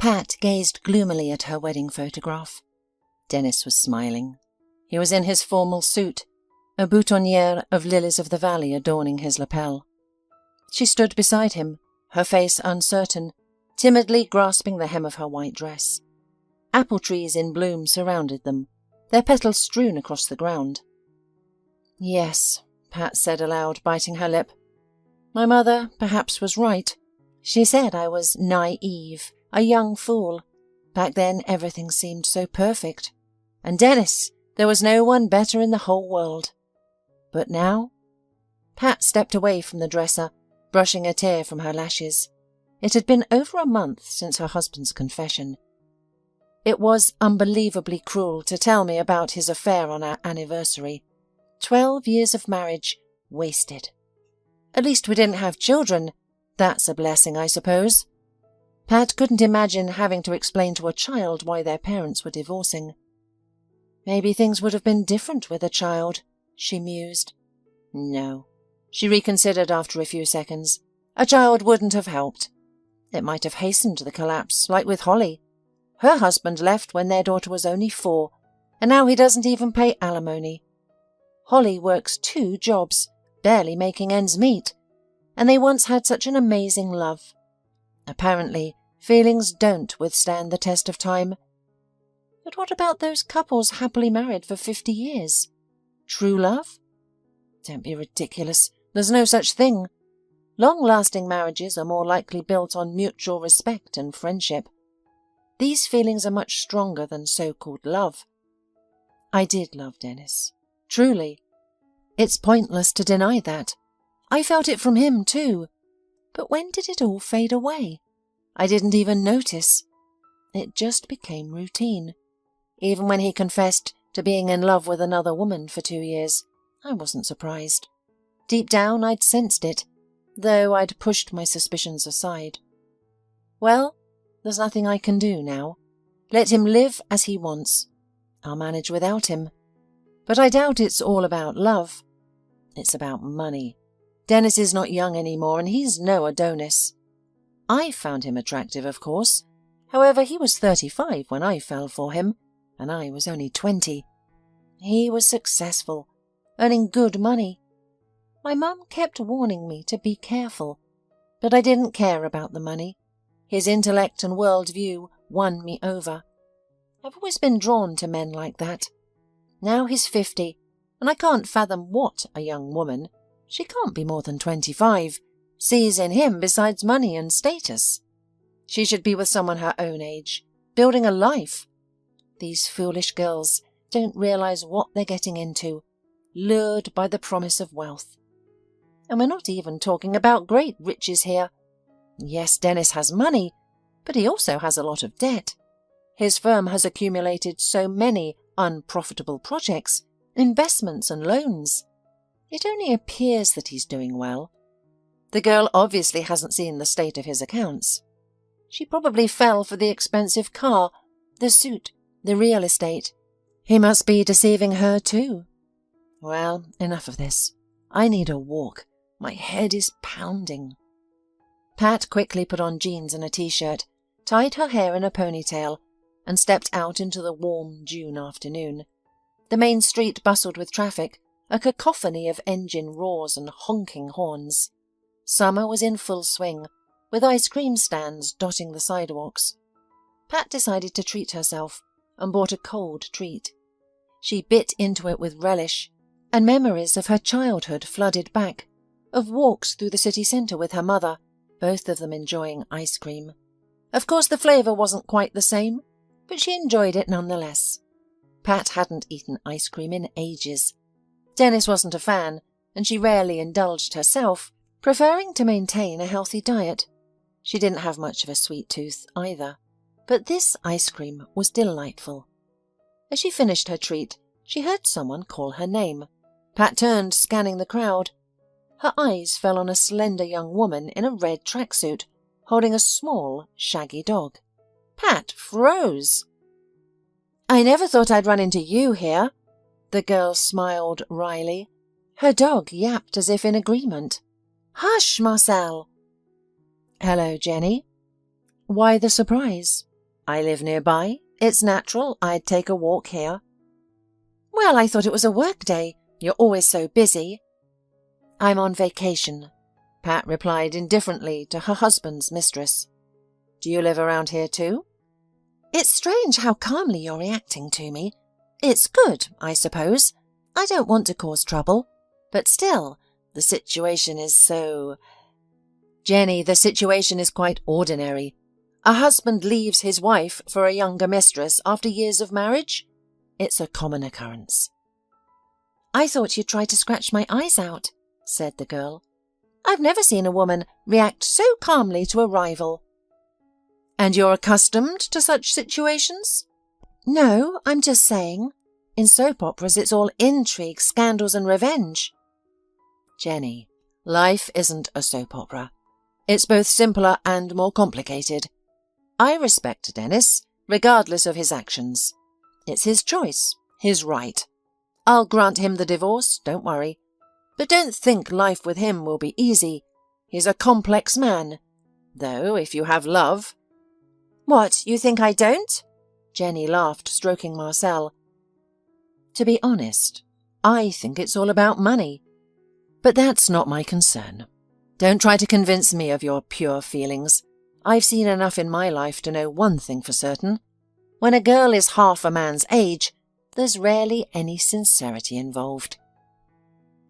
Pat gazed gloomily at her wedding photograph. Dennis was smiling. He was in his formal suit, a boutonniere of lilies of the valley adorning his lapel. She stood beside him, her face uncertain, timidly grasping the hem of her white dress. Apple trees in bloom surrounded them, their petals strewn across the ground. "Yes," Pat said aloud, biting her lip. "My mother perhaps was right. She said I was naive, a young fool. Back then everything seemed so perfect. And Dennis, there was no one better in the whole world. But now?" Pat stepped away from the dresser, brushing a tear from her lashes. It had been over a month since her husband's confession. "It was unbelievably cruel to tell me about his affair on our anniversary. 12 years of marriage wasted. At least we didn't have children. That's a blessing, I suppose." Pat couldn't imagine having to explain to a child why their parents were divorcing. Maybe things would have been different with a child, she mused. No. She reconsidered after a few seconds. A child wouldn't have helped. It might have hastened the collapse, like with Holly. Her husband left when their daughter was only 4, and now he doesn't even pay alimony. Holly works 2 jobs, barely making ends meet, and they once had such an amazing love. Apparently, feelings don't withstand the test of time. But what about those couples happily married for 50 years? True love? Don't be ridiculous. There's no such thing. Long-lasting marriages are more likely built on mutual respect and friendship. These feelings are much stronger than so-called love. I did love Dennis. Truly. It's pointless to deny that. I felt it from him too. But when did it all fade away? I didn't even notice. It just became routine. Even when he confessed to being in love with another woman for 2 years, I wasn't surprised. Deep down I'd sensed it, though I'd pushed my suspicions aside. Well, there's nothing I can do now. Let him live as he wants. I'll manage without him. But I doubt it's all about love. It's about money. Dennis is not young anymore, and he's no Adonis. I found him attractive, of course. However, he was 35 when I fell for him, and I was only 20. He was successful, earning good money. My mum kept warning me to be careful, but I didn't care about the money. His intellect and worldview won me over. I've always been drawn to men like that. Now he's 50, and I can't fathom what a young woman, she can't be more than 25, sees in him besides money and status. She should be with someone her own age, building a life. These foolish girls don't realize what they're getting into, lured by the promise of wealth. And we're not even talking about great riches here. Yes, Dennis has money, but he also has a lot of debt. His firm has accumulated so many unprofitable projects, investments and loans. It only appears that he's doing well. The girl obviously hasn't seen the state of his accounts. She probably fell for the expensive car, the suit, the real estate. He must be deceiving her too. Well, enough of this. I need a walk. My head is pounding. Pat quickly put on jeans and a t-shirt, tied her hair in a ponytail, and stepped out into the warm June afternoon. The main street bustled with traffic, a cacophony of engine roars and honking horns. Summer was in full swing, with ice cream stands dotting the sidewalks. Pat decided to treat herself and bought a cold treat. She bit into it with relish, and memories of her childhood flooded back, of walks through the city centre with her mother, both of them enjoying ice cream. Of course the flavour wasn't quite the same, but she enjoyed it nonetheless. Pat hadn't eaten ice cream in ages. Dennis wasn't a fan, and she rarely indulged herself, preferring to maintain a healthy diet. She didn't have much of a sweet tooth either, but this ice cream was delightful. As she finished her treat, she heard someone call her name. Pat turned, scanning the crowd. Her eyes fell on a slender young woman in a red tracksuit, holding a small, shaggy dog. Pat froze. "I never thought I'd run into you here." The girl smiled wryly. Her dog yapped as if in agreement. "Hush, Marcel." "Hello, Jenny." Why the surprise? I live nearby. It's natural I'd take a walk here. Well, I thought it was a work day. You're always so busy. I'm on vacation, Pat replied indifferently to her husband's mistress. Do you live around here too? It's strange how calmly you're reacting to me. It's good, I suppose. I don't want to cause trouble. But still, the situation is so... Jenny, the situation is quite ordinary. A husband leaves his wife for a younger mistress after years of marriage. It's a common occurrence. I thought you'd try to scratch my eyes out, said the girl. I've never seen a woman react so calmly to a rival. And you're accustomed to such situations? No, I'm just saying. In soap operas it's all intrigue, scandals and revenge. Jenny, life isn't a soap opera. It's both simpler and more complicated. I respect Dennis, regardless of his actions. It's his choice, his right. I'll grant him the divorce, don't worry. But don't think life with him will be easy. He's a complex man. Though, if you have love... What, you think I don't? Jenny laughed, stroking Marcel. To be honest, I think it's all about money. But that's not my concern. Don't try to convince me of your pure feelings. I've seen enough in my life to know one thing for certain. When a girl is half a man's age, there's rarely any sincerity involved.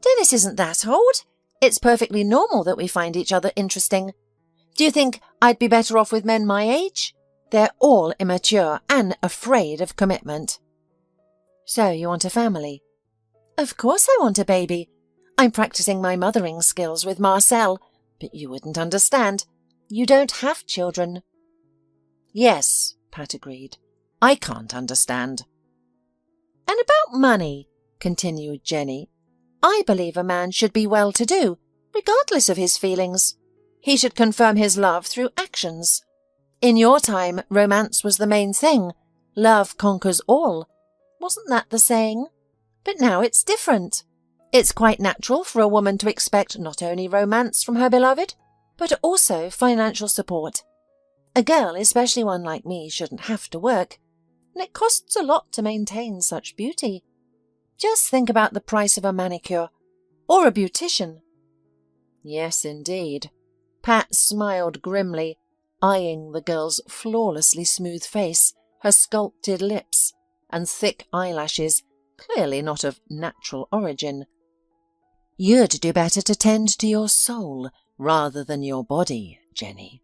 Dennis isn't that old. It's perfectly normal that we find each other interesting. Do you think I'd be better off with men my age? They're all immature and afraid of commitment. So you want a family? Of course I want a baby. I'm practicing my mothering skills with Marcel, but you wouldn't understand. You don't have children. Yes, Pat agreed. I can't understand. And about money, continued Jenny. I believe a man should be well-to-do, regardless of his feelings. He should confirm his love through actions. In your time, romance was the main thing. Love conquers all. Wasn't that the saying? But now it's different. It's quite natural for a woman to expect not only romance from her beloved, but also financial support. A girl, especially one like me, shouldn't have to work, and it costs a lot to maintain such beauty. Just think about the price of a manicure, or a beautician. Yes, indeed. Pat smiled grimly, eyeing the girl's flawlessly smooth face, her sculpted lips, and thick eyelashes, clearly not of natural origin. You'd do better to tend to your soul rather than your body, Jenny.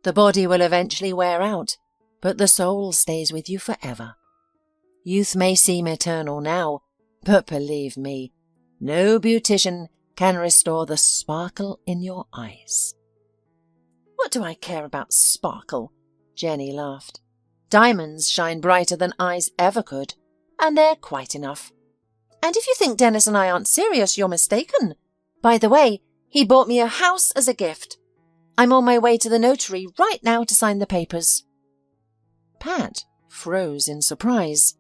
The body will eventually wear out, but the soul stays with you forever. Youth may seem eternal now, but believe me, no beautician can restore the sparkle in your eyes. What do I care about sparkle? Jenny laughed. Diamonds shine brighter than eyes ever could, and they're quite enough. And if you think Dennis and I aren't serious, you're mistaken. By the way, he bought me a house as a gift. I'm on my way to the notary right now to sign the papers. Pat froze in surprise.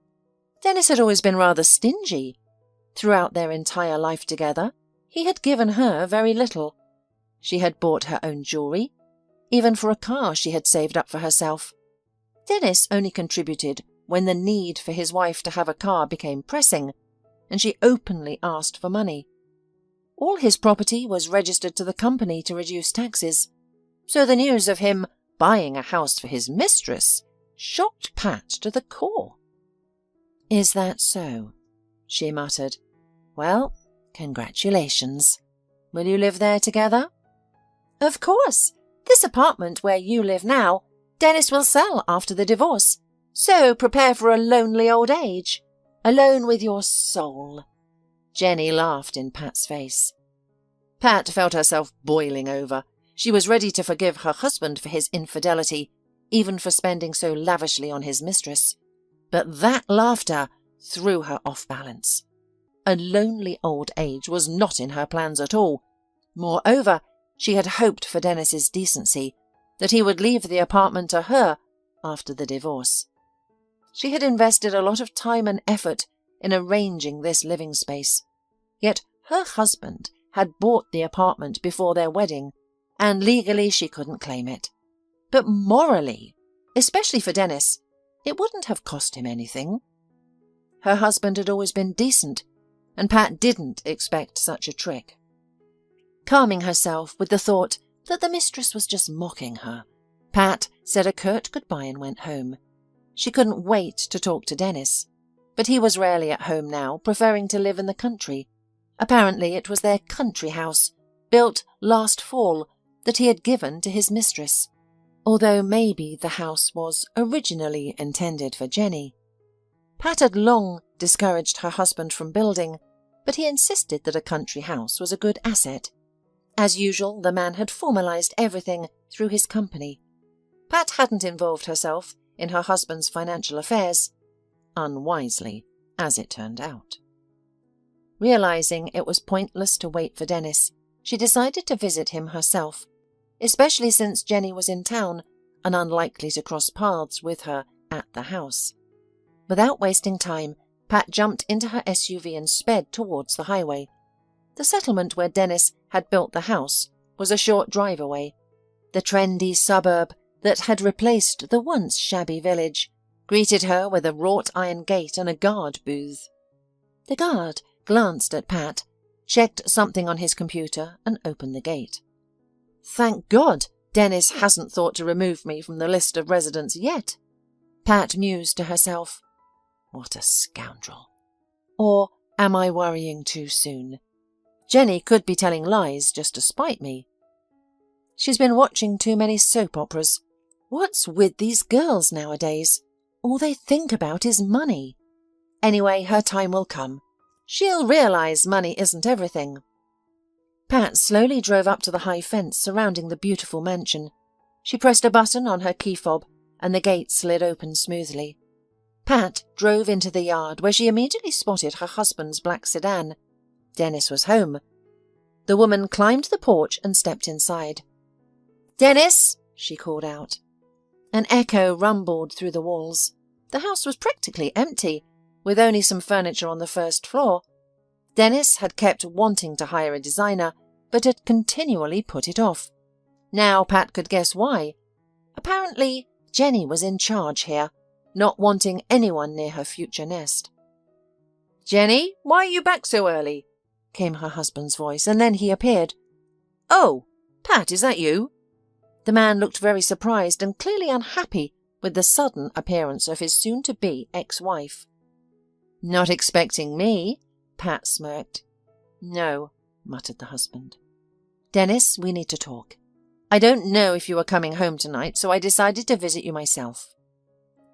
Dennis had always been rather stingy. Throughout their entire life together, he had given her very little. She had bought her own jewellery. Even for a car she had saved up for herself. Dennis only contributed when the need for his wife to have a car became pressing, and she openly asked for money. All his property was registered to the company to reduce taxes, so the news of him buying a house for his mistress shocked Pat to the core. Is that so? She muttered. Well, congratulations. Will you live there together? Of course. This apartment where you live now, Dennis will sell after the divorce, so prepare for a lonely old age. Alone with your soul. Jenny laughed in Pat's face. Pat felt herself boiling over. She was ready to forgive her husband for his infidelity, even for spending so lavishly on his mistress. But that laughter threw her off balance. A lonely old age was not in her plans at all. Moreover, she had hoped for Dennis's decency, that he would leave the apartment to her after the divorce. She had invested a lot of time and effort in arranging this living space, yet her husband had bought the apartment before their wedding, and legally she couldn't claim it. But morally, especially for Dennis. It wouldn't have cost him anything. Her husband had always been decent, and Pat didn't expect such a trick. Calming herself with the thought that the mistress was just mocking her, Pat said a curt goodbye and went home. She couldn't wait to talk to Dennis, but he was rarely at home now, preferring to live in the country. Apparently it was their country house, built last fall, that he had given to his mistress, although maybe the house was originally intended for Jenny. Pat had long discouraged her husband from building, but he insisted that a country house was a good asset. As usual, the man had formalized everything through his company. Pat hadn't involved herself in her husband's financial affairs, unwisely, as it turned out. Realizing it was pointless to wait for Dennis, she decided to visit him herself, especially since Jenny was in town and unlikely to cross paths with her at the house. Without wasting time, Pat jumped into her SUV and sped towards the highway. The settlement where Dennis had built the house was a short drive away. The trendy suburb that had replaced the once shabby village greeted her with a wrought iron gate and a guard booth. The guard glanced at Pat, checked something on his computer, and opened the gate. Thank God Dennis hasn't thought to remove me from the list of residents yet, Pat mused to herself. What a scoundrel. Or am I worrying too soon? Jenny could be telling lies just to spite me. She's been watching too many soap operas. What's with these girls nowadays? All they think about is money. Anyway, her time will come. She'll realize money isn't everything. Pat slowly drove up to the high fence surrounding the beautiful mansion. She pressed a button on her key fob, and the gate slid open smoothly. Pat drove into the yard, where she immediately spotted her husband's black sedan. Dennis was home. The woman climbed the porch and stepped inside. "Dennis!" she called out. An echo rumbled through the walls. The house was practically empty, with only some furniture on the first floor. Dennis had kept wanting to hire a designer, but had continually put it off. Now Pat could guess why. Apparently, Jenny was in charge here, not wanting anyone near her future nest. "Jenny, why are you back so early?" came her husband's voice, and then he appeared. "Oh, Pat, is that you?" The man looked very surprised and clearly unhappy with the sudden appearance of his soon-to-be ex-wife. "Not expecting me?" Pat smirked. "No," muttered the husband. "Dennis, we need to talk. I don't know if you are coming home tonight, so I decided to visit you myself."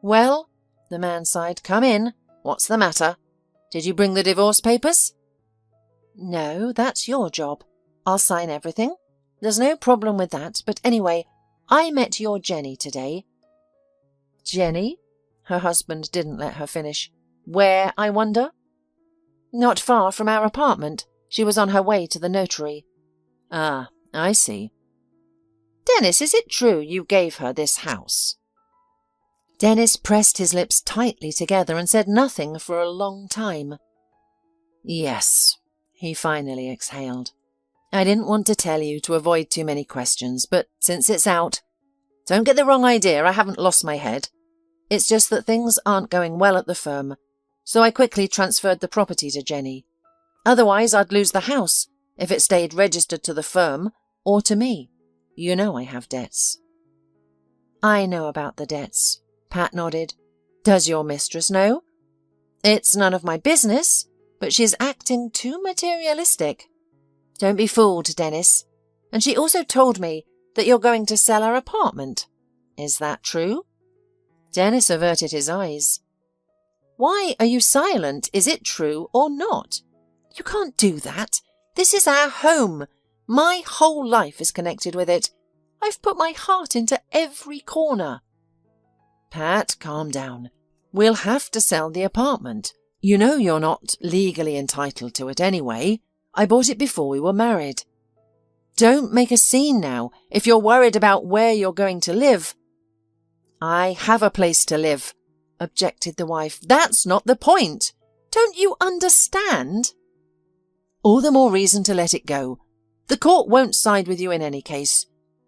"Well," the man sighed, "come in. What's the matter? Did you bring the divorce papers?" "No, that's your job. I'll sign everything. There's no problem with that, but anyway, I met your Jenny today." "Jenny?" Her husband didn't let her finish. "Where, I wonder?" "Not far from our apartment. She was on her way to the notary." "Ah, I see." "Dennis, is it true you gave her this house?" Dennis pressed his lips tightly together and said nothing for a long time. "Yes," he finally exhaled. "I didn't want to tell you to avoid too many questions, but since it's out, don't get the wrong idea, I haven't lost my head. It's just that things aren't going well at the firm, so I quickly transferred the property to Jenny. Otherwise, I'd lose the house if it stayed registered to the firm or to me. You know I have debts." "I know about the debts," Pat nodded. "Does your mistress know?" "It's none of my business, but she's acting too materialistic." "Don't be fooled, Dennis. And she also told me that you're going to sell our apartment. Is that true?" Dennis averted his eyes. "Why are you silent? Is it true or not? You can't do that. This is our home. My whole life is connected with it. I've put my heart into every corner." "Pat, calm down. We'll have to sell the apartment. You know you're not legally entitled to it anyway. I bought it before we were married." "Don't make a scene now. If you're worried about where you're going to live—" "I have a place to live," objected the wife. "That's not the point. Don't you understand?" "All the more reason to let it go. The court won't side with you in any case.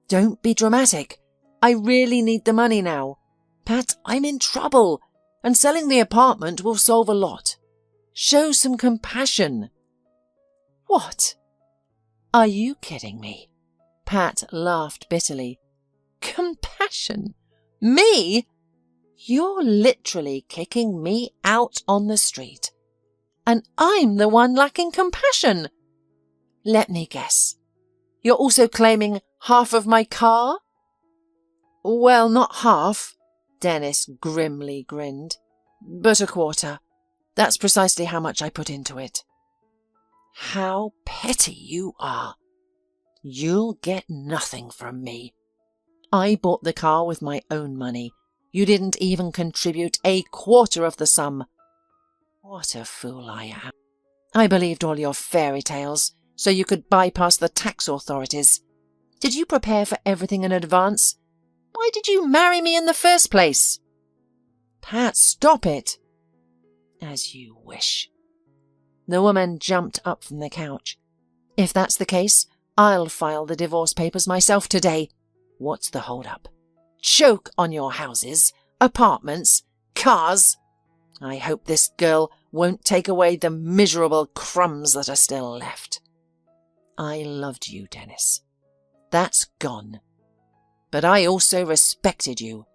Don't be dramatic. I really need the money now. Pat, I'm in trouble, and selling the apartment will solve a lot. Show some compassion. What? Are you kidding me? Pat laughed bitterly. Compassion? Me? You're literally kicking me out on the street. And I'm the one lacking compassion. Let me guess. You're also claiming half of my car? Well, not half, Dennis grimly grinned, but a quarter. That's precisely how much I put into it. How petty you are. You'll get nothing from me. I bought the car with my own money. You didn't even contribute a quarter of the sum. What a fool I am. I believed all your fairy tales so you could bypass the tax authorities. Did you prepare for everything in advance? Why did you marry me in the first place? Pat, stop it. As you wish. The woman jumped up from the couch. If that's the case, I'll file the divorce papers myself today. What's the hold-up? Choke on your houses, apartments, cars. I hope this girl won't take away the miserable crumbs that are still left. I loved you, Dennis. That's gone. But I also respected you.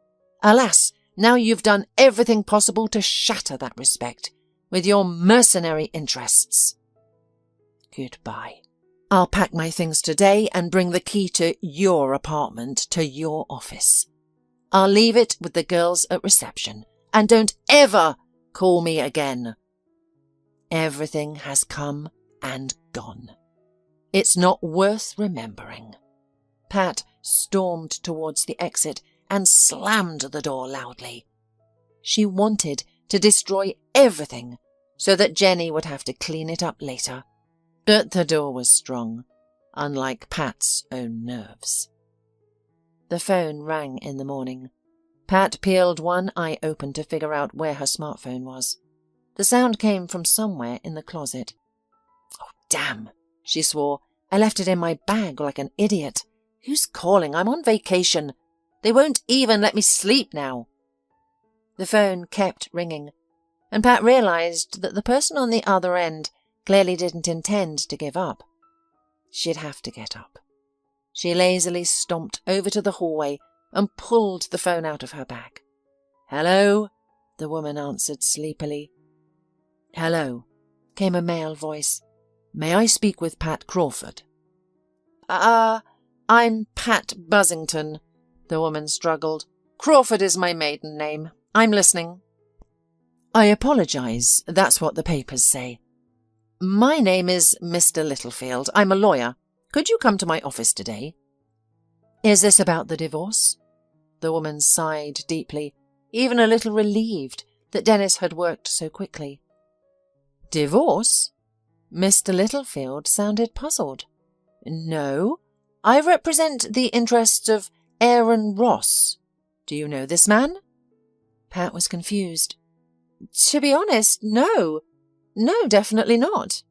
Alas, now you've done everything possible to shatter that respect with your mercenary interests. Goodbye. I'll pack my things today and bring the key to your apartment to your office. I'll leave it with the girls at reception, and don't ever call me again. Everything has come and gone. It's not worth remembering. Pat stormed towards the exit and slammed the door loudly. She wanted to destroy everything so that Jenny would have to clean it up later. But the door was strong, unlike Pat's own nerves. The phone rang in the morning. Pat peeled one eye open to figure out where her smartphone was. The sound came from somewhere in the closet. Oh, damn, she swore. I left it in my bag like an idiot. Who's calling? I'm on vacation. They won't even let me sleep now. The phone kept ringing, and Pat realized that the person on the other end clearly didn't intend to give up. She'd have to get up. She lazily stomped over to the hallway and pulled the phone out of her bag. Hello? The woman answered sleepily. Hello, came a male voice. May I speak with Pat Crawford? I'm Pat Buzzington, the woman struggled. Crawford is my maiden name. I'm listening. I apologize, that's what the papers say. My name is Mr. Littlefield. I'm a lawyer. Could you come to my office today? Is this about the divorce? The woman sighed deeply, even a little relieved that Dennis had worked so quickly. Divorce? Mr. Littlefield sounded puzzled. No, I represent the interests of Aaron Ross. Do you know this man? Pat was confused. To be honest, no. No, definitely not.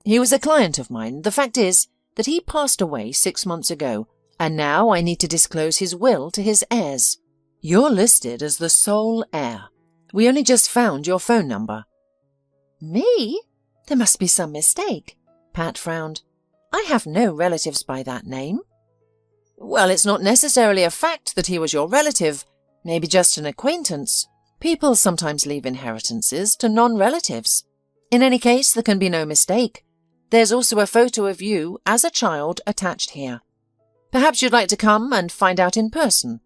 He was a client of mine. The fact is that he passed away 6 months ago, and now I need to disclose his will to his heirs. You're listed as the sole heir. We only just found your phone number. Me? There must be some mistake. Pat frowned. I have no relatives by that name. Well, it's not necessarily a fact that he was your relative. Maybe just an acquaintance. People sometimes leave inheritances to non-relatives. In any case, there can be no mistake. There's also a photo of you as a child attached here. Perhaps you'd like to come and find out in person.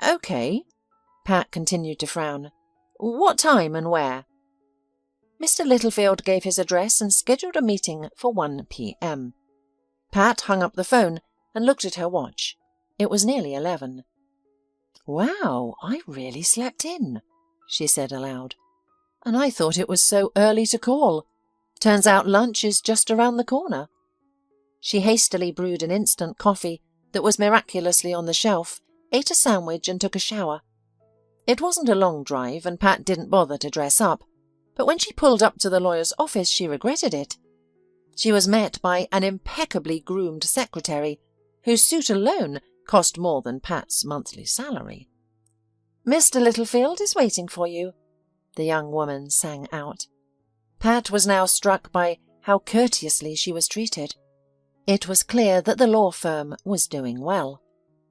Okay. Pat continued to frown. What time and where? Mr. Littlefield gave his address and scheduled a meeting for 1 p.m. Pat hung up the phone and looked at her watch. It was nearly 11. Wow, I really slept in, she said aloud. And I thought it was so early to call. Turns out lunch is just around the corner. She hastily brewed an instant coffee that was miraculously on the shelf, ate a sandwich and took a shower. It wasn't a long drive and Pat didn't bother to dress up, but when she pulled up to the lawyer's office she regretted it. She was met by an impeccably groomed secretary, whose suit alone cost more than Pat's monthly salary. Mr. Littlefield is waiting for you, the young woman sang out. Pat was now struck by how courteously she was treated. It was clear that the law firm was doing well.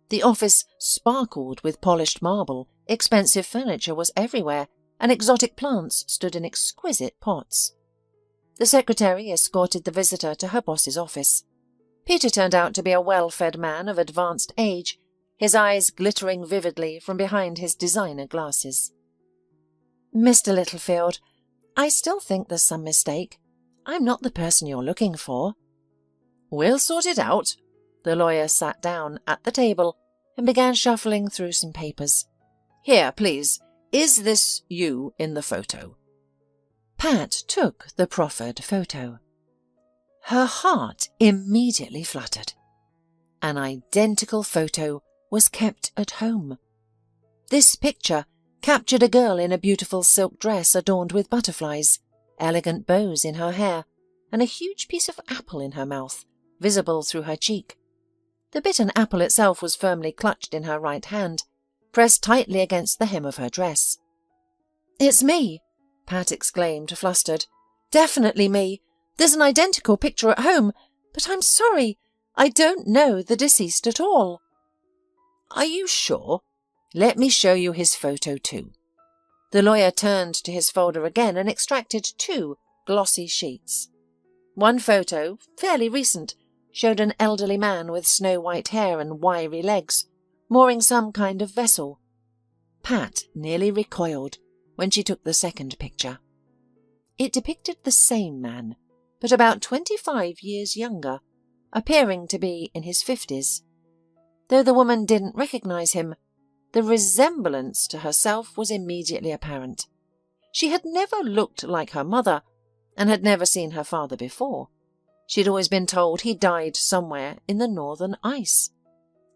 The office sparkled with polished marble, expensive furniture was everywhere, and exotic plants stood in exquisite pots. The secretary escorted the visitor to her boss's office. Peter turned out to be a well-fed man of advanced age, his eyes glittering vividly from behind his designer glasses. Mr. Littlefield, I still think there's some mistake. I'm not the person you're looking for. We'll sort it out. The lawyer sat down at the table and began shuffling through some papers. Here, please, is this you in the photo? Pat took the proffered photo. Her heart immediately fluttered. An identical photo was kept at home. This picture captured a girl in a beautiful silk dress adorned with butterflies, elegant bows in her hair, and a huge piece of apple in her mouth, visible through her cheek. The bitten apple itself was firmly clutched in her right hand, pressed tightly against the hem of her dress. It's me, Pat exclaimed, flustered. Definitely me. There's an identical picture at home, but I'm sorry, I don't know the deceased at all. Are you sure? Let me show you his photo too. The lawyer turned to his folder again and extracted 2 glossy sheets. One photo, fairly recent, showed an elderly man with snow-white hair and wiry legs, mooring some kind of vessel. Pat nearly recoiled when she took the second picture. It depicted the same man, but about 25 years younger, appearing to be in his 50s. Though the woman didn't recognize him, the resemblance to herself was immediately apparent. She had never looked like her mother and had never seen her father before. She'd always been told he died somewhere in the northern ice.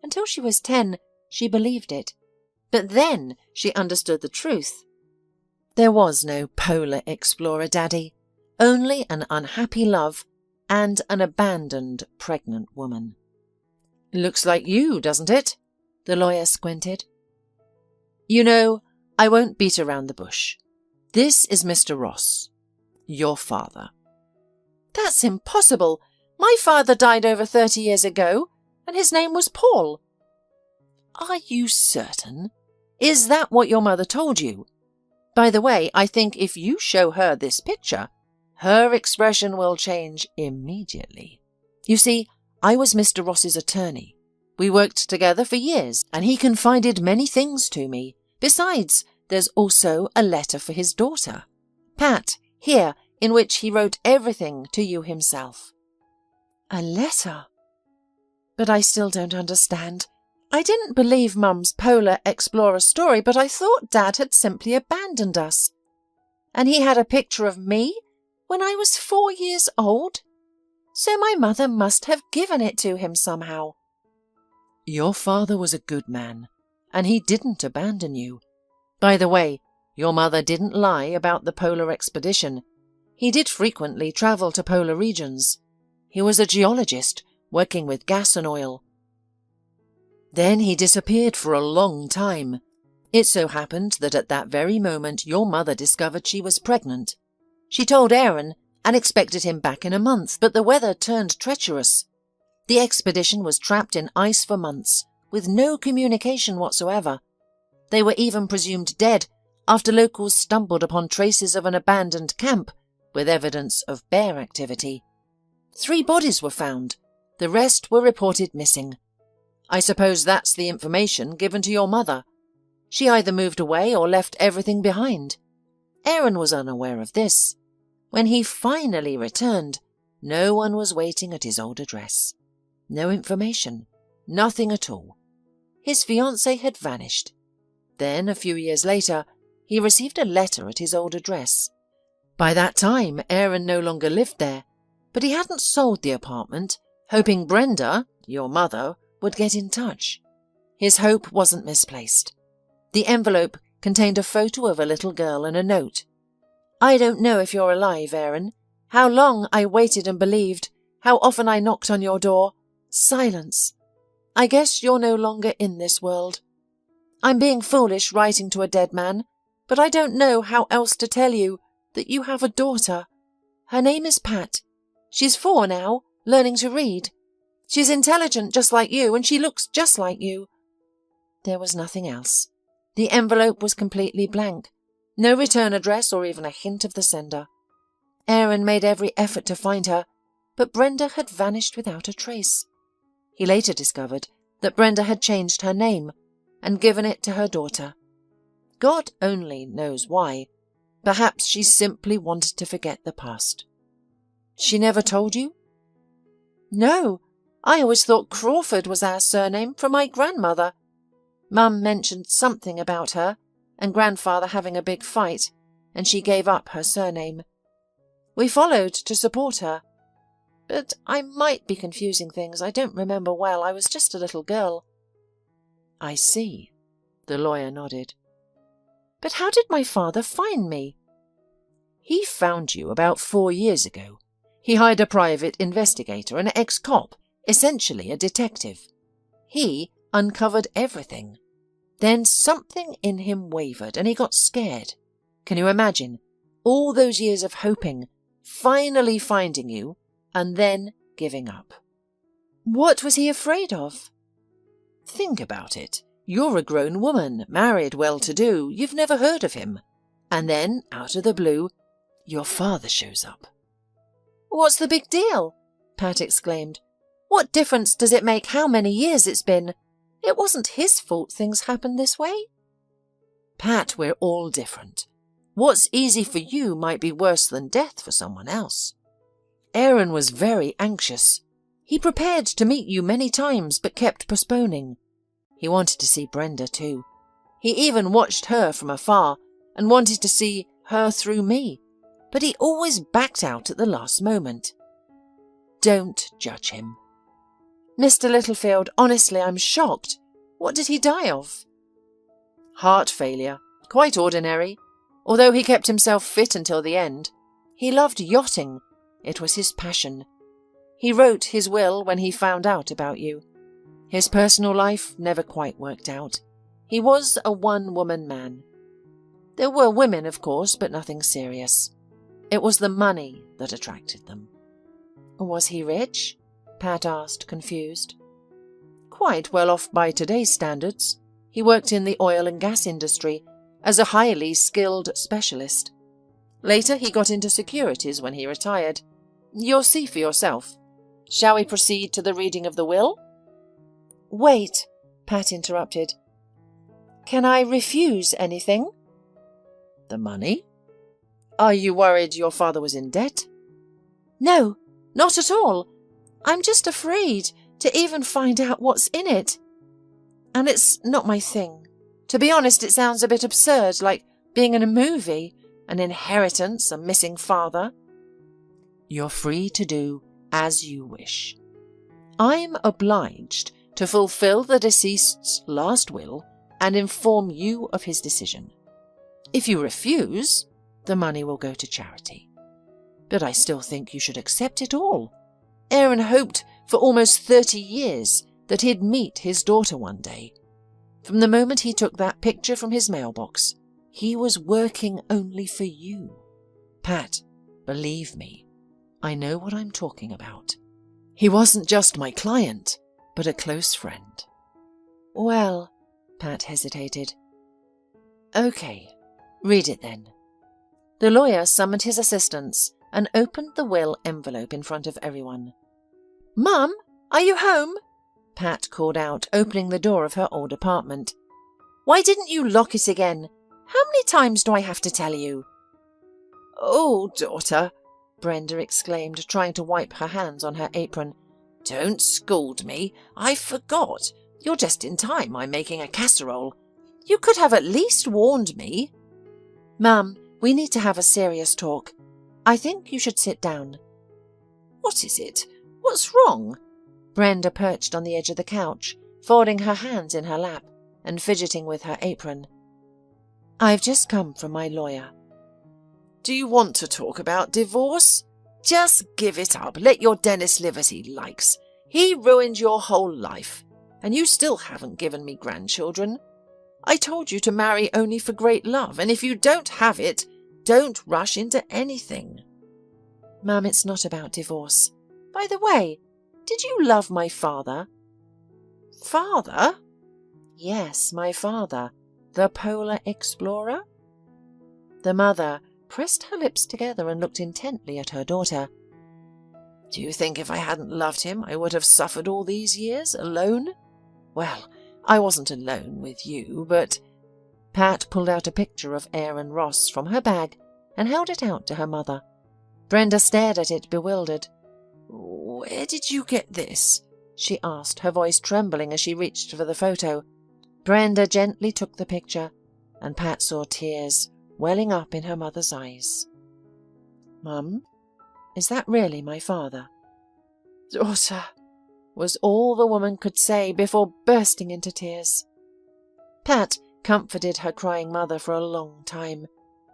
Until she was 10, she believed it. But then she understood the truth. There was no polar explorer daddy, only an unhappy love and an abandoned pregnant woman. Looks like you, doesn't it? The lawyer squinted. You know, I won't beat around the bush. This is Mr. Ross, your father. That's impossible. My father died over 30 years ago, and his name was Paul. Are you certain? Is that what your mother told you? By the way, I think if you show her this picture, her expression will change immediately. You see, I was Mr. Ross's attorney. We worked together for years, and he confided many things to me. Besides, there's also a letter for his daughter, Pat, here, in which he wrote everything to you himself. A letter? But I still don't understand. I didn't believe Mum's polar explorer story, but I thought Dad had simply abandoned us. And he had a picture of me when I was 4 years old? So my mother must have given it to him somehow. Your father was a good man, and he didn't abandon you. By the way, your mother didn't lie about the polar expedition. He did frequently travel to polar regions. He was a geologist, working with gas and oil. Then he disappeared for a long time. It so happened that at that very moment your mother discovered she was pregnant. She told Aaron and expected him back in a month, but the weather turned treacherous. The expedition was trapped in ice for months, with no communication whatsoever. They were even presumed dead after locals stumbled upon traces of an abandoned camp with evidence of bear activity. 3 bodies were found. The rest were reported missing. I suppose that's the information given to your mother. She either moved away or left everything behind. Aaron was unaware of this. When he finally returned, no one was waiting at his old address. No information, nothing at all. His fiancée had vanished. Then, a few years later, he received a letter at his old address. By that time, Aaron no longer lived there, but he hadn't sold the apartment, hoping Brenda, your mother, would get in touch. His hope wasn't misplaced. The envelope contained a photo of a little girl and a note. I don't know if you're alive, Aaron. How long I waited and believed. How often I knocked on your door. Silence. I guess you're no longer in this world. I'm being foolish writing to a dead man, but I don't know how else to tell you that you have a daughter. Her name is Pat. She's 4 now, learning to read. She's intelligent just like you, and she looks just like you." There was nothing else. The envelope was completely blank. No return address or even a hint of the sender. Aaron made every effort to find her, but Brenda had vanished without a trace. He later discovered that Brenda had changed her name and given it to her daughter. God only knows why. Perhaps she simply wanted to forget the past. "She never told you?" "No. I always thought Crawford was our surname from my grandmother. Mum mentioned something about her and grandfather having a big fight, and she gave up her surname. We followed to support her. But I might be confusing things. I don't remember well. I was just a little girl." "I see." The lawyer nodded. "But how did my father find me?" "He found you about 4 years ago. He hired a private investigator, an ex-cop, essentially a detective. He uncovered everything. Then something in him wavered and he got scared. Can you imagine? All those years of hoping, finally finding you, and then giving up." "What was he afraid of?" "Think about it. You're a grown woman, married, well-to-do. You've never heard of him. And then, out of the blue, your father shows up." "What's the big deal?" Pat exclaimed. "What difference does it make how many years it's been? It wasn't his fault things happened this way." "Pat, we're all different. What's easy for you might be worse than death for someone else. Aaron was very anxious. He prepared to meet you many times but kept postponing. He wanted to see Brenda too. He even watched her from afar and wanted to see her through me, but he always backed out at the last moment. Don't judge him." "Mr. Littlefield, honestly, I'm shocked. What did he die of?" "Heart failure. Quite ordinary. Although he kept himself fit until the end. He loved yachting. It was his passion. He wrote his will when he found out about you. His personal life never quite worked out. He was a one-woman man. There were women, of course, but nothing serious. It was the money that attracted them." "Was he rich?" Pat asked, confused. "Quite well off by today's standards. He worked in the oil and gas industry as a highly skilled specialist. Later he got into securities when he retired. You'll see for yourself. Shall we proceed to the reading of the will?" "Wait," Pat interrupted. "Can I refuse anything?" "The money? Are you worried your father was in debt?" "No, not at all. I'm just afraid to even find out what's in it. And it's not my thing. To be honest, it sounds a bit absurd, like being in a movie, an inheritance, a missing father." "You're free to do as you wish. I'm obliged to fulfill the deceased's last will and inform you of his decision. If you refuse, the money will go to charity. But I still think you should accept it all. Aaron hoped for almost 30 years that he'd meet his daughter one day. From the moment he took that picture from his mailbox, he was working only for you. Pat, believe me, I know what I'm talking about. He wasn't just my client, but a close friend." "Well," Pat hesitated. "Okay, read it then." The lawyer summoned his assistants and opened the will envelope in front of everyone. "Mum, are you home?" Pat called out, opening the door of her old apartment. "Why didn't you lock it again? How many times do I have to tell you?" "Oh, daughter," Brenda exclaimed, trying to wipe her hands on her apron. "Don't scold me. I forgot. You're just in time. I'm making a casserole. You could have at least warned me." "Mum, we need to have a serious talk. I think you should sit down." "What is it? What's wrong?" Brenda perched on the edge of the couch, folding her hands in her lap and fidgeting with her apron. "I've just come from my lawyer." "Do you want to talk about divorce? Just give it up. Let your Dennis live as he likes. He ruined your whole life, and you still haven't given me grandchildren. I told you to marry only for great love, and if you don't have it, don't rush into anything. Mum, it's not about divorce. By the way, did you love my father? Father? Yes, my father, the polar explorer. The mother pressed her lips together and looked intently at her daughter. Do you think if I hadn't loved him, I would have suffered all these years alone? Well, I wasn't alone with you, but... Pat pulled out a picture of Aaron Ross from her bag and held it out to her mother. Brenda stared at it, bewildered. Where did you get this? She asked, her voice trembling as she reached for the photo. Brenda gently took the picture, and Pat saw tears welling up in her mother's eyes. Mum, is that really my father? Daughter, was all the woman could say before bursting into tears. Pat comforted her crying mother for a long time,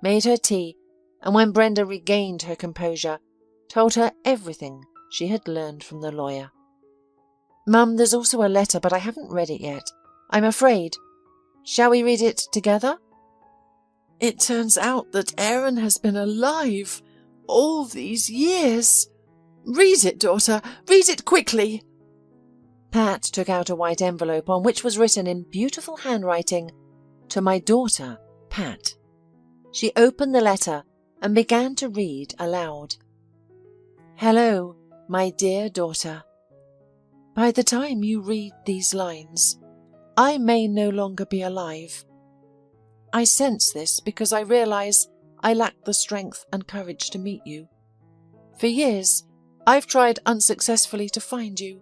made her tea, and when Brenda regained her composure, told her everything she had learned from the lawyer. Mum, there's also a letter, but I haven't read it yet. I'm afraid. Shall we read it together? It turns out that Aaron has been alive all these years. Read it, daughter. Read it quickly. Pat took out a white envelope on which was written in beautiful handwriting, "To my daughter, Pat." She opened the letter and began to read aloud. "Hello, my dear daughter. By the time you read these lines, I may no longer be alive. I sense this because I realize I lack the strength and courage to meet you. For years, I've tried unsuccessfully to find you.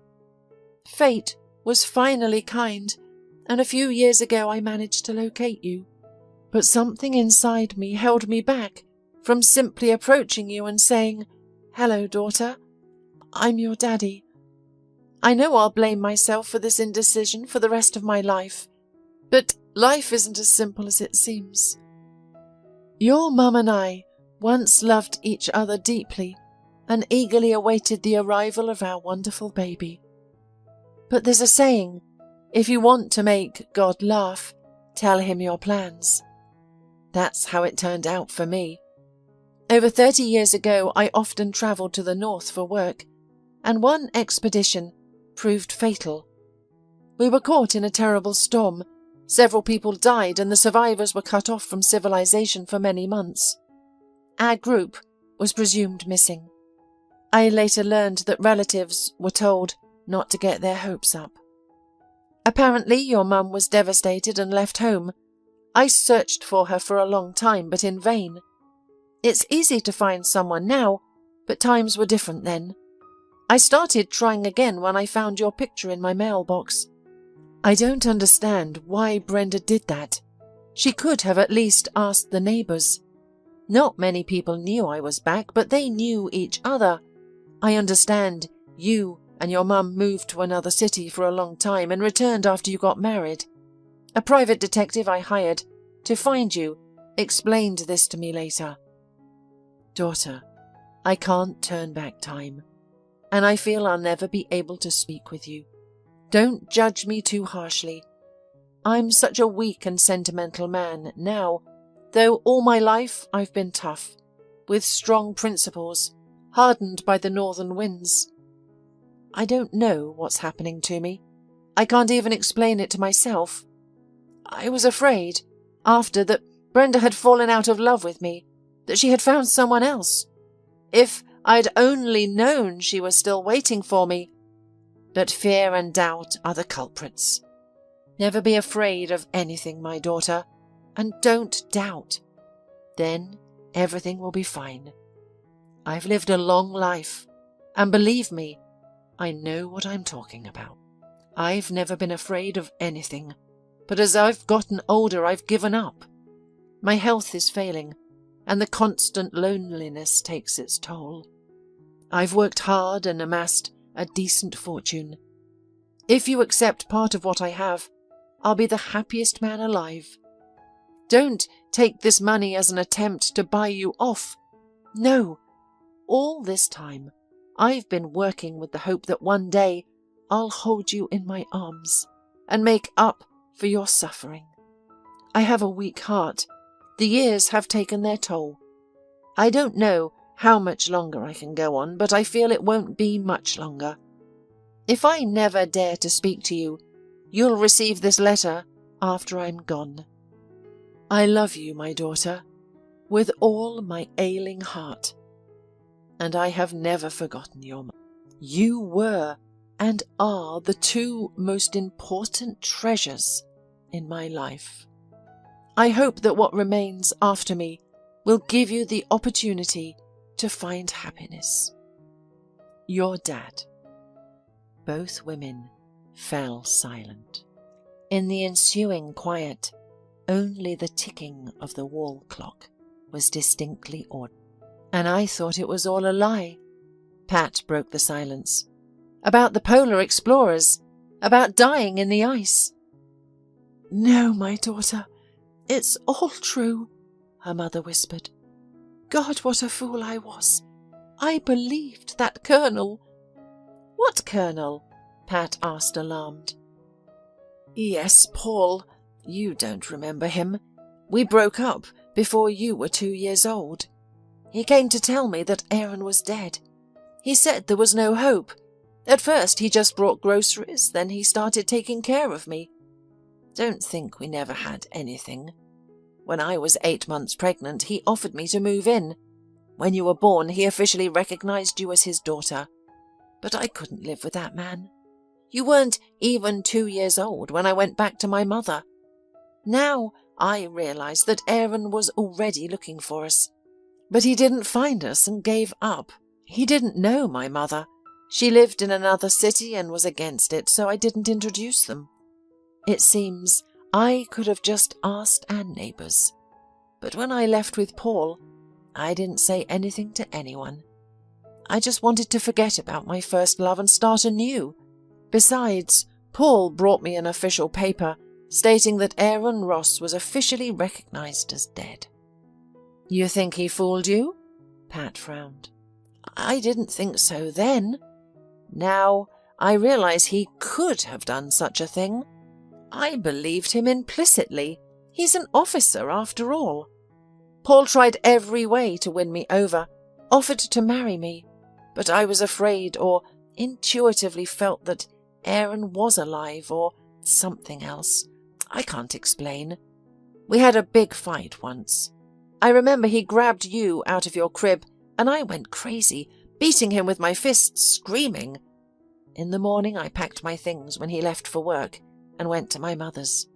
Fate was finally kind, and a few years ago I managed to locate you. But something inside me held me back from simply approaching you and saying, 'Hello, daughter. I'm your daddy.' I know I'll blame myself for this indecision for the rest of my life, but life isn't as simple as it seems. Your mum and I once loved each other deeply and eagerly awaited the arrival of our wonderful baby. But there's a saying, if you want to make God laugh, tell him your plans. That's how it turned out for me. Over 30 years ago, I often travelled to the north for work, and one expedition proved fatal. We were caught in a terrible storm. Several people died and the survivors were cut off from civilization for many months. Our group was presumed missing. I later learned that relatives were told not to get their hopes up. Apparently your mum was devastated and left home. I searched for her for a long time, but in vain. It's easy to find someone now, but times were different then. I started trying again when I found your picture in my mailbox. I don't understand why Brenda did that. She could have at least asked the neighbours. Not many people knew I was back, but they knew each other. I understand you and your mum moved to another city for a long time and returned after you got married. A private detective I hired to find you explained this to me later. Daughter, I can't turn back time, and I feel I'll never be able to speak with you. Don't judge me too harshly. I'm such a weak and sentimental man now, though all my life I've been tough, with strong principles, hardened by the northern winds. I don't know what's happening to me. I can't even explain it to myself. I was afraid, after that Brenda had fallen out of love with me, that she had found someone else. If I'd only known she was still waiting for me. But fear and doubt are the culprits. Never be afraid of anything, my daughter, and don't doubt. Then everything will be fine. I've lived a long life, and believe me, I know what I'm talking about. I've never been afraid of anything, but as I've gotten older, I've given up. My health is failing, and the constant loneliness takes its toll. I've worked hard and amassed a decent fortune. If you accept part of what I have, I'll be the happiest man alive. Don't take this money as an attempt to buy you off. No, all this time I've been working with the hope that one day I'll hold you in my arms and make up for your suffering. I have a weak heart. The years have taken their toll. I don't know how much longer I can go on, but I feel it won't be much longer. If I never dare to speak to you, you'll receive this letter after I'm gone. I love you, my daughter, with all my ailing heart, and I have never forgotten your mother. You were and are the two most important treasures in my life. I hope that what remains after me will give you the opportunity to find happiness. Your dad. Both women fell silent. In the ensuing quiet, only the ticking of the wall clock was distinctly audible. And I thought it was all a lie. Pat broke the silence. About the polar explorers, about dying in the ice. No, my daughter, it's all true, her mother whispered. God, what a fool I was. I believed that colonel. What colonel? Pat asked, alarmed. Yes, Paul. You don't remember him. We broke up before you were 2 years old. He came to tell me that Aaron was dead. He said there was no hope. At first he just brought groceries, then he started taking care of me. Don't think we never had anything. When I was 8 months pregnant, he offered me to move in. When you were born, he officially recognized you as his daughter. But I couldn't live with that man. You weren't even 2 years old when I went back to my mother. Now I realize that Aaron was already looking for us. But he didn't find us and gave up. He didn't know my mother. She lived in another city and was against it, so I didn't introduce them. It seems I could have just asked our neighbours. But when I left with Paul, I didn't say anything to anyone. I just wanted to forget about my first love and start anew. Besides, Paul brought me an official paper stating that Aaron Ross was officially recognised as dead. You think he fooled you? Pat frowned. I didn't think so then. Now I realise he could have done such a thing. I believed him implicitly. He's an officer after all. Paul tried every way to win me over, offered to marry me, but I was afraid or intuitively felt that Aaron was alive or something else. I can't explain. We had a big fight once. I remember he grabbed you out of your crib and I went crazy, beating him with my fists, screaming. In the morning I packed my things when he left for work and went to my mother's.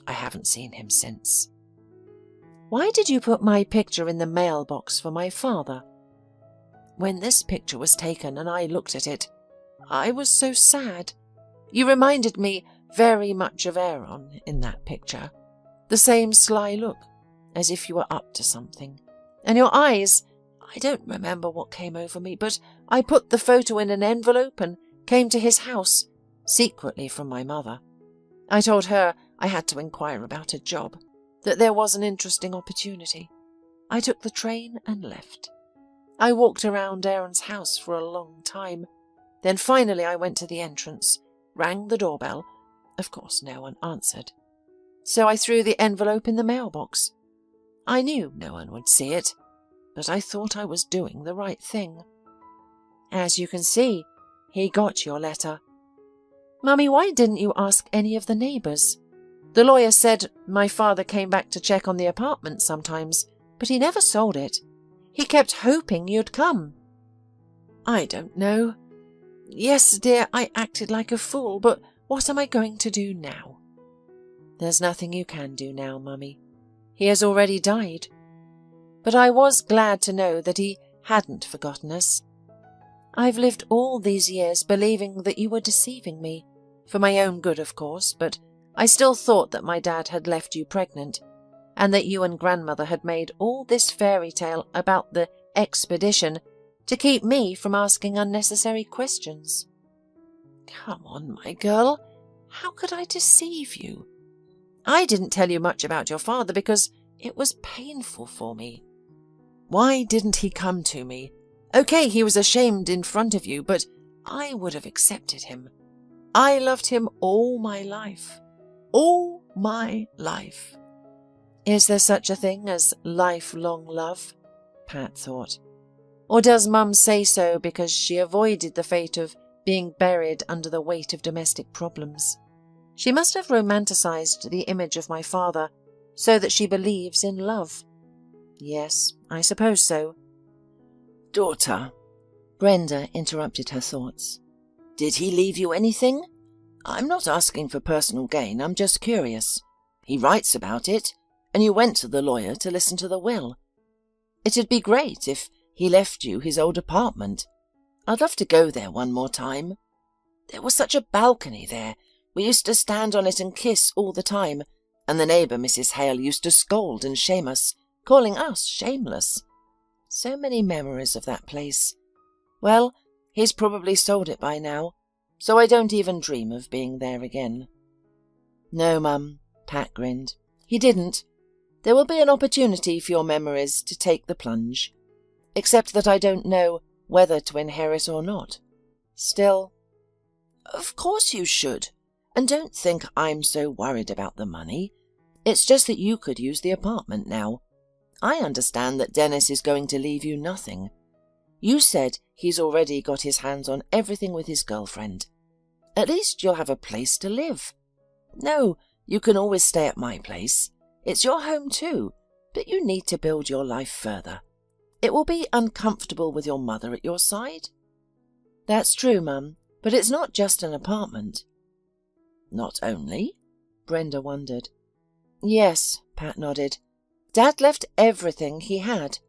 I haven't seen him since. Why did you put my picture in the mailbox for my father? When this picture was taken and I looked at it, I was so sad. You reminded me very much of Aaron in that picture. The same sly look, as if you were up to something. And your eyes, I don't remember what came over me, but I put the photo in an envelope and came to his house, secretly from my mother. I told her I had to inquire about a job, that there was an interesting opportunity. I took the train and left. I walked around Aaron's house for a long time. Then finally I went to the entrance, rang the doorbell. Of course no one answered. So I threw the envelope in the mailbox. I knew no one would see it, but I thought I was doing the right thing. As you can see, he got your letter. Mummy, why didn't you ask any of the neighbours? The lawyer said my father came back to check on the apartment sometimes, but he never sold it. He kept hoping you'd come. I don't know. Yes, dear, I acted like a fool, but what am I going to do now? There's nothing you can do now, Mummy. He has already died. But I was glad to know that he hadn't forgotten us. I've lived all these years believing that you were deceiving me, for my own good, of course, but I still thought that my dad had left you pregnant, and that you and grandmother had made all this fairy tale about the expedition to keep me from asking unnecessary questions. Come on, my girl. How could I deceive you? I didn't tell you much about your father because it was painful for me. Why didn't he come to me? Okay, he was ashamed in front of you, but I would have accepted him. I loved him all my life. All my life. Is there such a thing as lifelong love? Pat thought. Or does Mum say so because she avoided the fate of being buried under the weight of domestic problems? She must have romanticised the image of my father so that she believes in love. Yes, I suppose so. Daughter, Brenda interrupted her thoughts. Did he leave you anything? I'm not asking for personal gain, I'm just curious. He writes about it, and you went to the lawyer to listen to the will. It'd be great if he left you his old apartment. I'd love to go there one more time. There was such a balcony there. We used to stand on it and kiss all the time, and the neighbour, Mrs. Hale, used to scold and shame us, calling us shameless. So many memories of that place. Well, he's probably sold it by now, so I don't even dream of being there again. No, Mum, Pat grinned. He didn't. There will be an opportunity for your memories to take the plunge, except that I don't know whether to inherit or not. Still, of course you should, and don't think I'm so worried about the money. It's just that you could use the apartment now. I understand that Dennis is going to leave you nothing. You said he's already got his hands on everything with his girlfriend. At least you'll have a place to live. No, you can always stay at my place. It's your home too, but you need to build your life further. It will be uncomfortable with your mother at your side. That's true, Mum, but it's not just an apartment. Not only? Brenda wondered. Yes, Pat nodded. Dad left everything he had.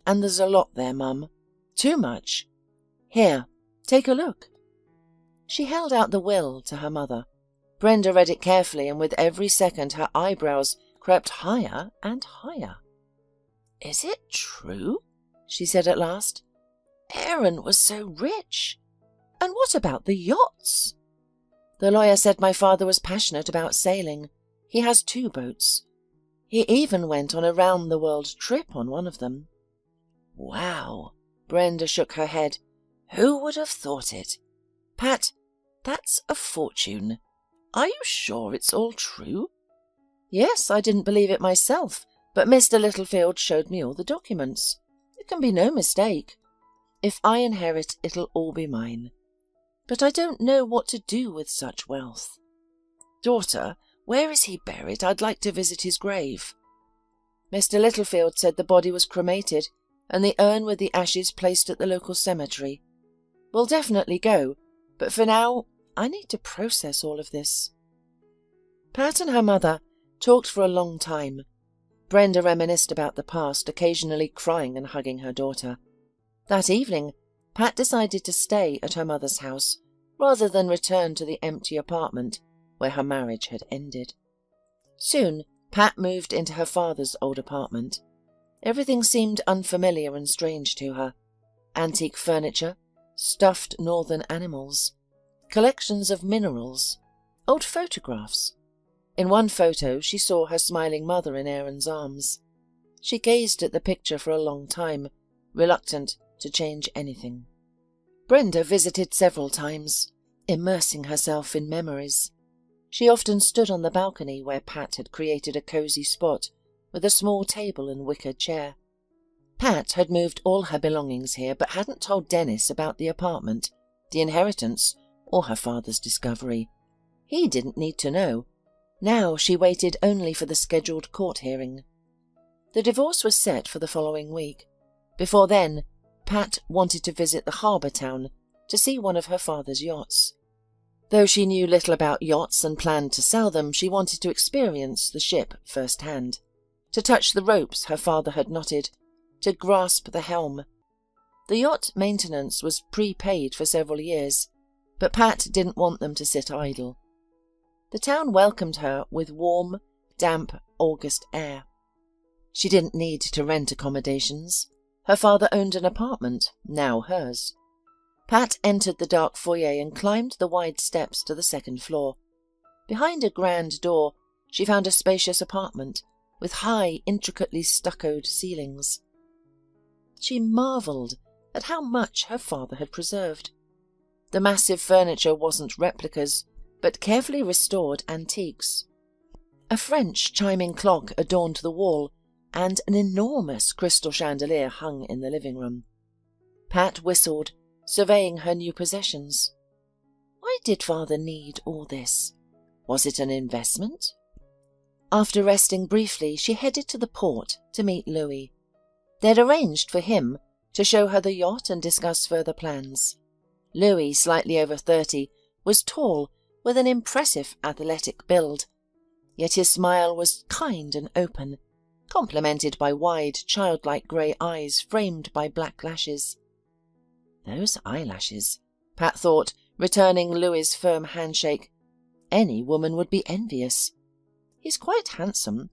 And there's a lot there, Mum. Too much. Here, take a look. She held out the will to her mother. Brenda read it carefully, and with every second her eyebrows crept higher and higher. Is it true? She said at last. Aaron was so rich. And what about the yachts? The lawyer said my father was passionate about sailing. He has 2 boats. He even went on a round-the-world trip on one of them. Wow, Brenda shook her head. Who would have thought it? Pat, that's a fortune. Are you sure it's all true? Yes, I didn't believe it myself, but Mr. Littlefield showed me all the documents. It can be no mistake. If I inherit, it'll all be mine. But I don't know what to do with such wealth. Daughter, where is he buried? I'd like to visit his grave. Mr. Littlefield said the body was cremated and the urn with the ashes placed at the local cemetery. We'll definitely go, but for now, I need to process all of this. Pat and her mother talked for a long time. Brenda reminisced about the past, occasionally crying and hugging her daughter. That evening, Pat decided to stay at her mother's house, rather than return to the empty apartment where her marriage had ended. Soon, Pat moved into her father's old apartment. Everything seemed unfamiliar and strange to her. Antique furniture, stuffed northern animals, collections of minerals, old photographs. In one photo, she saw her smiling mother in Aaron's arms. She gazed at the picture for a long time, reluctant to change anything. Brenda visited several times, immersing herself in memories. She often stood on the balcony where Pat had created a cosy spot with a small table and wicker chair. Pat had moved all her belongings here but hadn't told Dennis about the apartment, the inheritance, or her father's discovery. He didn't need to know. Now she waited only for the scheduled court hearing. The divorce was set for the following week. Before then, Pat wanted to visit the harbour town to see one of her father's yachts. Though she knew little about yachts and planned to sell them, she wanted to experience the ship firsthand, to touch the ropes her father had knotted, to grasp the helm. The yacht maintenance was prepaid for several years, but Pat didn't want them to sit idle. The town welcomed her with warm, damp August air. She didn't need to rent accommodations. Her father owned an apartment, now hers. Pat entered the dark foyer and climbed the wide steps to the second floor. Behind a grand door, she found a spacious apartment with high, intricately stuccoed ceilings. She marvelled at how much her father had preserved. The massive furniture wasn't replicas, but carefully restored antiques. A French chiming clock adorned the wall, and an enormous crystal chandelier hung in the living room. Pat whistled, surveying her new possessions. Why did father need all this? Was it an investment? After resting briefly, she headed to the port to meet Louis. They'd arranged for him to show her the yacht and discuss further plans. Louis, slightly over 30, was tall, with an impressive athletic build. Yet his smile was kind and open, complemented by wide, childlike grey eyes framed by black lashes. Those eyelashes, Pat thought, returning Louis's firm handshake. Any woman would be envious. He's quite handsome,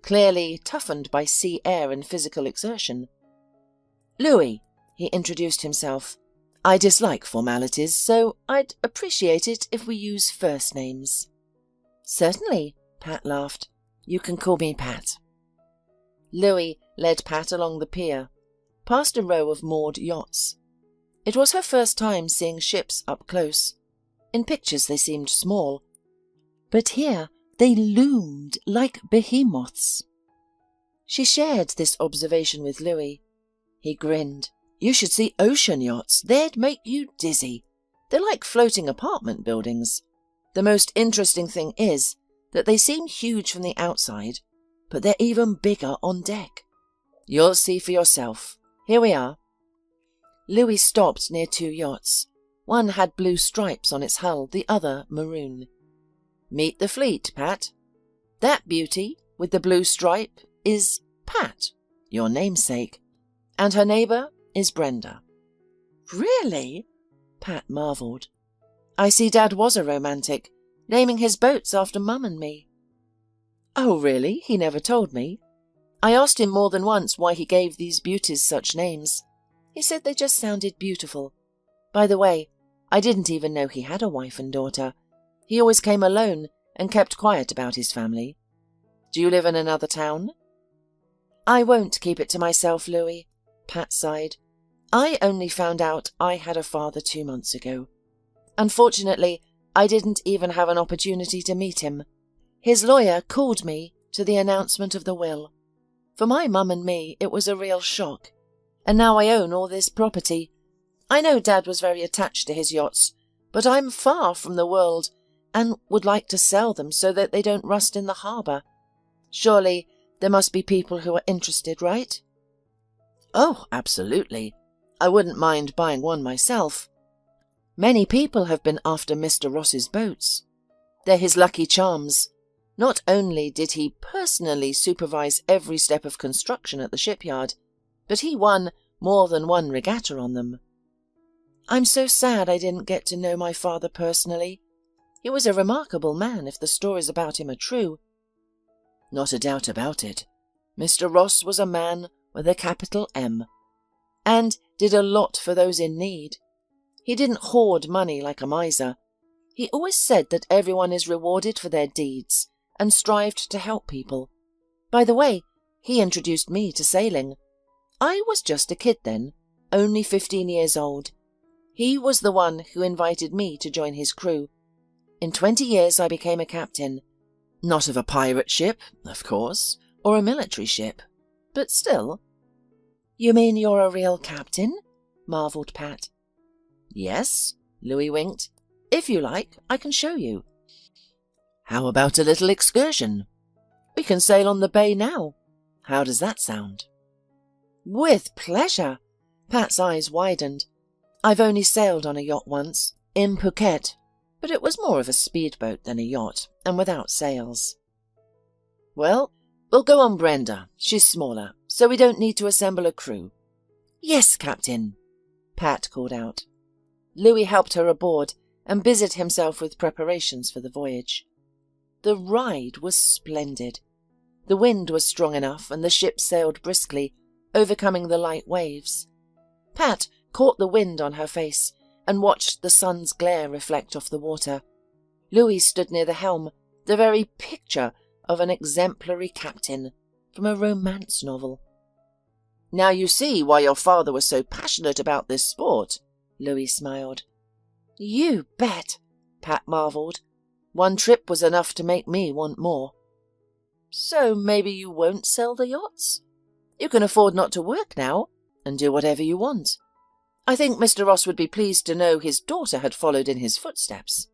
clearly toughened by sea air and physical exertion. Louis, he introduced himself. I dislike formalities, so I'd appreciate it if we use first names. Certainly, Pat laughed. You can call me Pat. Louis led Pat along the pier, past a row of moored yachts. It was her first time seeing ships up close. In pictures they seemed small, but here they loomed like behemoths. She shared this observation with Louis. He grinned. You should see ocean yachts. They'd make you dizzy. They're like floating apartment buildings. The most interesting thing is that they seem huge from the outside, but they're even bigger on deck. You'll see for yourself. Here we are. Louis stopped near two yachts. One had blue stripes on its hull, the other maroon. Meet the fleet, Pat. That beauty with the blue stripe is Pat, your namesake, and her neighbour is Brenda. Really? Pat marvelled. I see Dad was a romantic, naming his boats after Mum and me. Oh, really? He never told me. I asked him more than once why he gave these beauties such names. He said they just sounded beautiful. By the way, I didn't even know he had a wife and daughter. He always came alone and kept quiet about his family. Do you live in another town? I won't keep it to myself, Louis, Pat sighed. I only found out I had a father 2 months ago. Unfortunately, I didn't even have an opportunity to meet him. His lawyer called me to the announcement of the will. For my mum and me, it was a real shock. And now I own all this property. I know Dad was very attached to his yachts, but I'm far from the world and would like to sell them so that they don't rust in the harbour. Surely there must be people who are interested, right? Oh, absolutely. I wouldn't mind buying one myself. Many people have been after Mr. Ross's boats. They're his lucky charms. Not only did he personally supervise every step of construction at the shipyard, but he won more than one regatta on them. I'm so sad I didn't get to know my father personally. He was a remarkable man, if the stories about him are true. Not a doubt about it. Mr. Ross was a man with a capital M, and did a lot for those in need. He didn't hoard money like a miser. He always said that everyone is rewarded for their deeds, and strived to help people. By the way, he introduced me to sailing. I was just a kid then, only 15 years old. He was the one who invited me to join his crew. In 20 years I became a captain. Not of a pirate ship, of course, or a military ship, but still. You mean you're a real captain? Marvelled Pat. Yes, Louis winked. If you like, I can show you. How about a little excursion? We can sail on the bay now. How does that sound? With pleasure. Pat's eyes widened. I've only sailed on a yacht once, in Phuket, but it was more of a speedboat than a yacht, and without sails. Well, we'll go on Brenda. She's smaller, so we don't need to assemble a crew. Yes, Captain, Pat called out. Louis helped her aboard and busied himself with preparations for the voyage. The ride was splendid. The wind was strong enough and the ship sailed briskly, overcoming the light waves. Pat caught the wind on her face and watched the sun's glare reflect off the water. Louis stood near the helm, the very picture of an exemplary captain from a romance novel. Now you see why your father was so passionate about this sport, Louis smiled. You bet, Pat marvelled. One trip was enough to make me want more. So maybe you won't sell the yachts? You can afford not to work now and do whatever you want. I think Mr. Ross would be pleased to know his daughter had followed in his footsteps.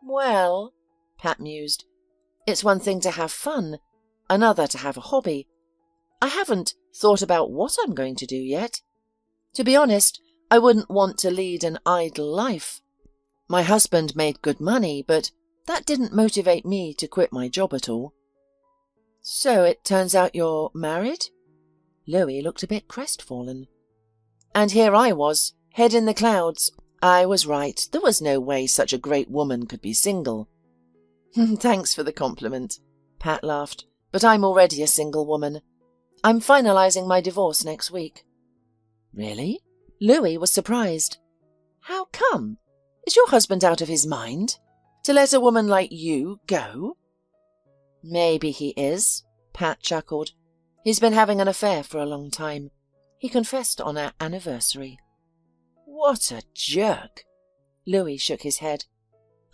Well, Pat mused, it's one thing to have fun, another to have a hobby. I haven't thought about what I'm going to do yet. To be honest, I wouldn't want to lead an idle life. My husband made good money, but that didn't motivate me to quit my job at all. So it turns out you're married? Louis looked a bit crestfallen. And here I was, head in the clouds. I was right. There was no way such a great woman could be single. Thanks for the compliment, Pat laughed, but I'm already a single woman. I'm finalizing my divorce next week. Really? Louis was surprised. How come? Is your husband out of his mind? To let a woman like you go? Maybe he is, Pat chuckled. He's been having an affair for a long time. He confessed on our anniversary. What a jerk! Louis shook his head.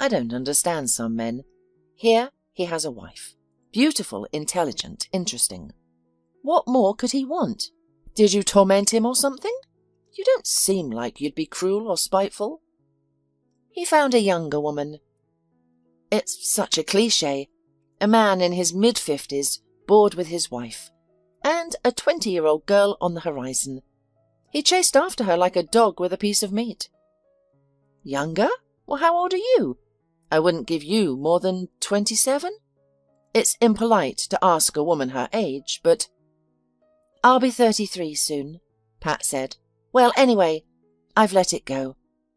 I don't understand some men. Here he has a wife. Beautiful, intelligent, interesting. What more could he want? Did you torment him or something? You don't seem like you'd be cruel or spiteful. He found a younger woman. It's such a cliché. A man in his mid-50s, bored with his wife, and a 20-year-old girl on the horizon. He chased after her like a dog with a piece of meat. Younger? Well, how old are you? I wouldn't give you more than 27. It's impolite to ask a woman her age, but... I'll be 33 soon, Pat said. Well, anyway, I've let it go.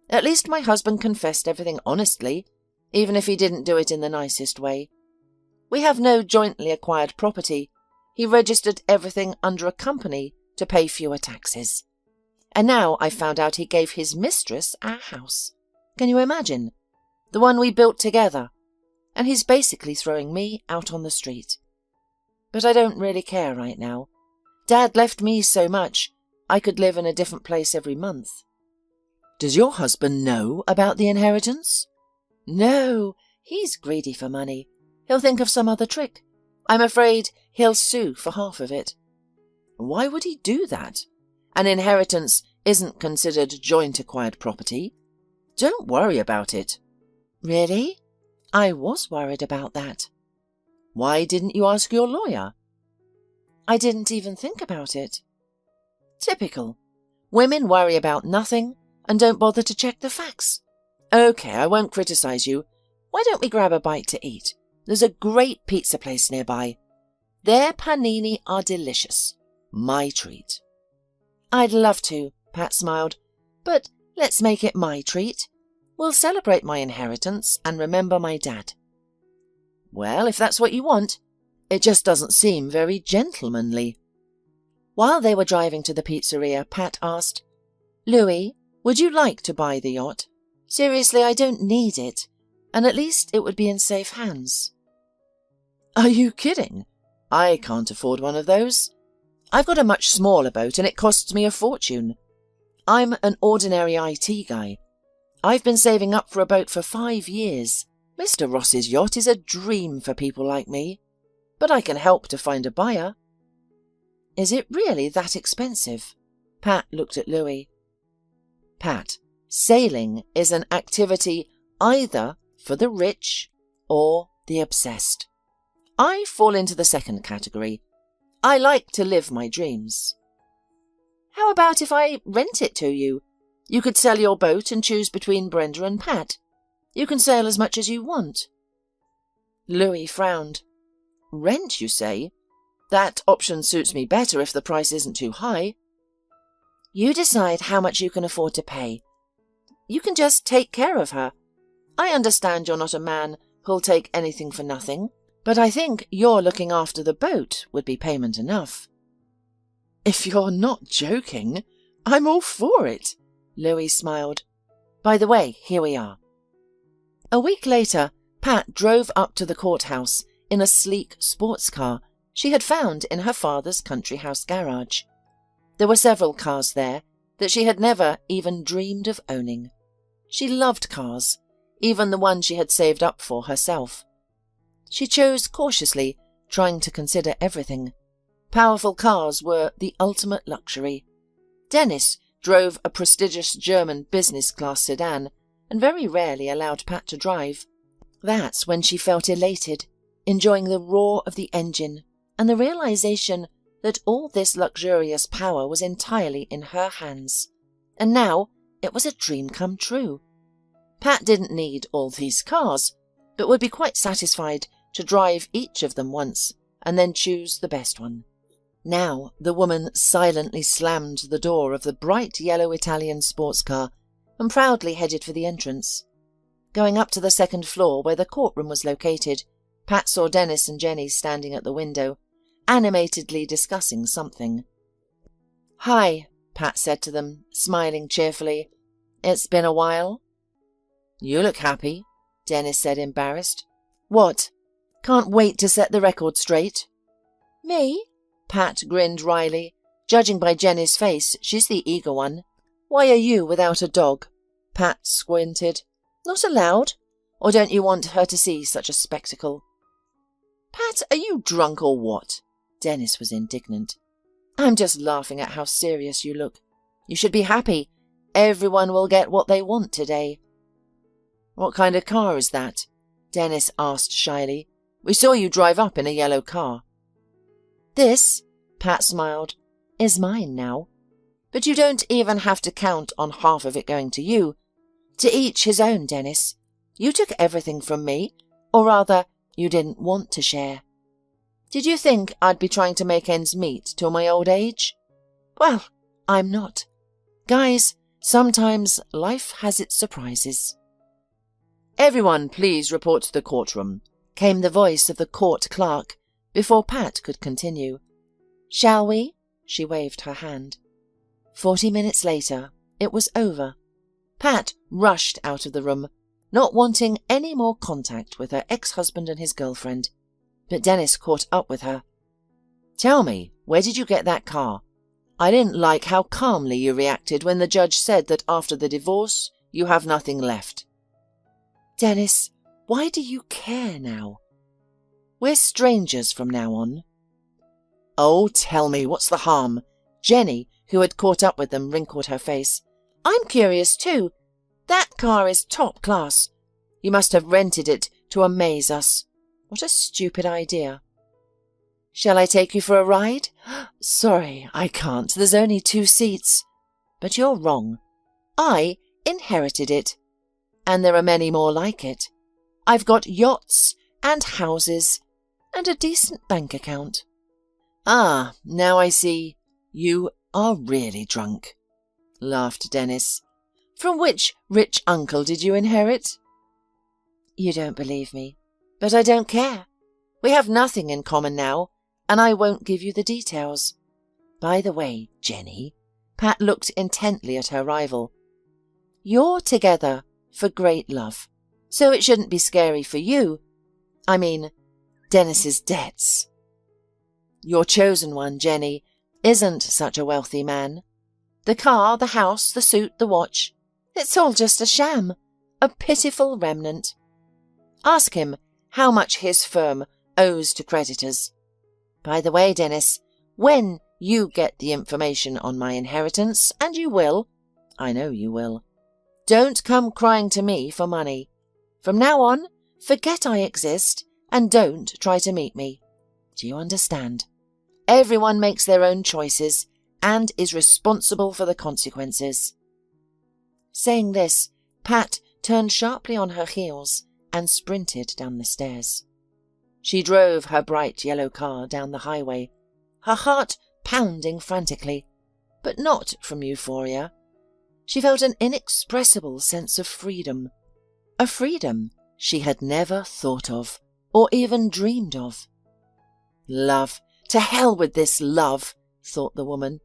At least my husband confessed everything honestly, even if he didn't do it in the nicest way. We have no jointly acquired property. He registered everything under a company to pay fewer taxes. And now I've found out he gave his mistress our house. Can you imagine? The one we built together. And he's basically throwing me out on the street. But I don't really care right now. Dad left me so much, I could live in a different place every month. Does your husband know about the inheritance? No, he's greedy for money. He'll think of some other trick. I'm afraid he'll sue for half of it. Why would he do that? An inheritance isn't considered joint acquired property. Don't worry about it. Really? I was worried about that. Why didn't you ask your lawyer? I didn't even think about it. Typical. Women worry about nothing and don't bother to check the facts. Okay, I won't criticize you. Why don't we grab a bite to eat? There's a great pizza place nearby. Their panini are delicious. My treat. I'd love to, Pat smiled. But let's make it my treat. We'll celebrate my inheritance and remember my dad. Well, if that's what you want. It just doesn't seem very gentlemanly. While they were driving to the pizzeria, Pat asked, Louis, would you like to buy the yacht? Seriously, I don't need it, and at least it would be in safe hands. Are you kidding? I can't afford one of those. I've got a much smaller boat and it costs me a fortune. I'm an ordinary IT guy. I've been saving up for a boat for 5 years. Mr. Ross's yacht is a dream for people like me. But I can help to find a buyer. Is it really that expensive? Pat looked at Louis. Pat, sailing is an activity either for the rich or the obsessed. I fall into the second category. I like to live my dreams. How about if I rent it to you? You could sell your boat and choose between Brenda and Pat. You can sail as much as you want. Louis frowned. Rent, you say? That option suits me better if the price isn't too high. You decide how much you can afford to pay. You can just take care of her. I understand you're not a man who'll take anything for nothing, but I think your looking after the boat would be payment enough. If you're not joking, I'm all for it, Louis smiled. By the way, here we are. A week later, Pat drove up to the courthouse in a sleek sports car she had found in her father's country house garage. There were several cars there that she had never even dreamed of owning. She loved cars, even the one she had saved up for herself. She chose cautiously, trying to consider everything. Powerful cars were the ultimate luxury. Dennis drove a prestigious German business-class sedan and very rarely allowed Pat to drive. That's when she felt elated, enjoying the roar of the engine and the realization that all this luxurious power was entirely in her hands. And now it was a dream come true. Pat didn't need all these cars, but would be quite satisfied to drive each of them once and then choose the best one. Now the woman silently slammed the door of the bright yellow Italian sports car and proudly headed for the entrance. Going up to the second floor where the courtroom was located, Pat saw Dennis and Jenny standing at the window, animatedly discussing something. "Hi," Pat said to them, smiling cheerfully. "It's been a while." "You look happy," Dennis said, embarrassed. "What? Can't wait to set the record straight." "Me?" Pat grinned wryly. Judging by Jenny's face, she's the eager one. "Why are you without a dog?" Pat squinted. "Not allowed? Or don't you want her to see such a spectacle?" "Pat, are you drunk or what?" Dennis was indignant. "I'm just laughing at how serious you look. You should be happy. Everyone will get what they want today." "What kind of car is that?" Dennis asked shyly. "We saw you drive up in a yellow car." "This," Pat smiled, "is mine now. But you don't even have to count on half of it going to you. To each his own, Dennis. You took everything from me, or rather, you didn't want to share. Did you think I'd be trying to make ends meet till my old age? Well, I'm not. Guys, sometimes life has its surprises." "Everyone please report to the courtroom," came the voice of the court clerk before Pat could continue. "Shall we?" She waved her hand. 40 minutes later, it was over. Pat rushed out of the room, not wanting any more contact with her ex-husband and his girlfriend. But Dennis caught up with her. "Tell me, where did you get that car? I didn't like how calmly you reacted when the judge said that after the divorce, you have nothing left." "Dennis, why do you care now? We're strangers from now on." "Oh, tell me, what's the harm?" Jenny, who had caught up with them, wrinkled her face. "I'm curious too. That car is top class. You must have rented it to amaze us. What a stupid idea." "Shall I take you for a ride?" "Sorry, I can't. There's only 2 seats. But you're wrong. I inherited it. And there are many more like it. I've got yachts and houses and a decent bank account." "Ah, now I see. You are really drunk," laughed Dennis. "From which rich uncle did you inherit?" "You don't believe me, but I don't care. We have nothing in common now, and I won't give you the details. By the way, Jenny," Pat looked intently at her rival, "you're together for great love, so it shouldn't be scary for you. I mean, Dennis's debts. Your chosen one, Jenny, isn't such a wealthy man. The car, the house, the suit, the watch, it's all just a sham, a pitiful remnant. Ask him how much his firm owes to creditors. By the way, Dennis, when you get the information on my inheritance, and you will, I know you will, don't come crying to me for money. From now on, forget I exist and don't try to meet me. Do you understand? Everyone makes their own choices and is responsible for the consequences." Saying this, Pat turned sharply on her heels and sprinted down the stairs. She drove her bright yellow car down the highway, her heart pounding frantically, but not from euphoria. She felt an inexpressible sense of freedom, a freedom she had never thought of or even dreamed of. Love. To hell with this love, thought the woman.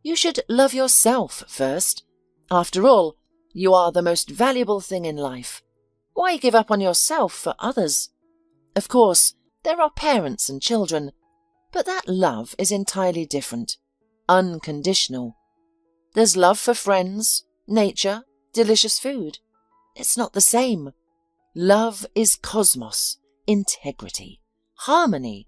You should love yourself first. After all, you are the most valuable thing in life. Why give up on yourself for others? Of course, there are parents and children, but that love is entirely different, unconditional. There's love for friends, nature, delicious food. It's not the same. Love is cosmos, integrity, harmony,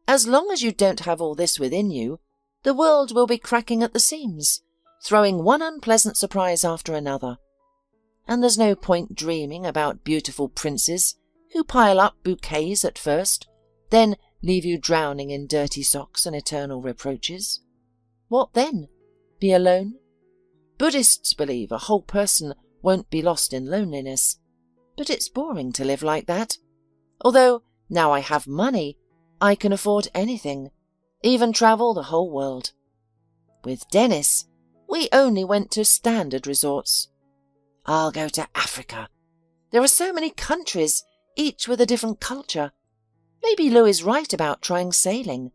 As long as you don't have all this within you, the world will be cracking at the seams, throwing one unpleasant surprise after another. And there's no point dreaming about beautiful princes who pile up bouquets at first, then leave you drowning in dirty socks and eternal reproaches. What then? Be alone? Buddhists believe a whole person won't be lost in loneliness, but it's boring to live like that. Although, now I have money, I can afford anything, even travel the whole world. With Dennis, we only went to standard resorts. I'll go to Africa. There are so many countries, each with a different culture. Maybe Lou is right about trying sailing.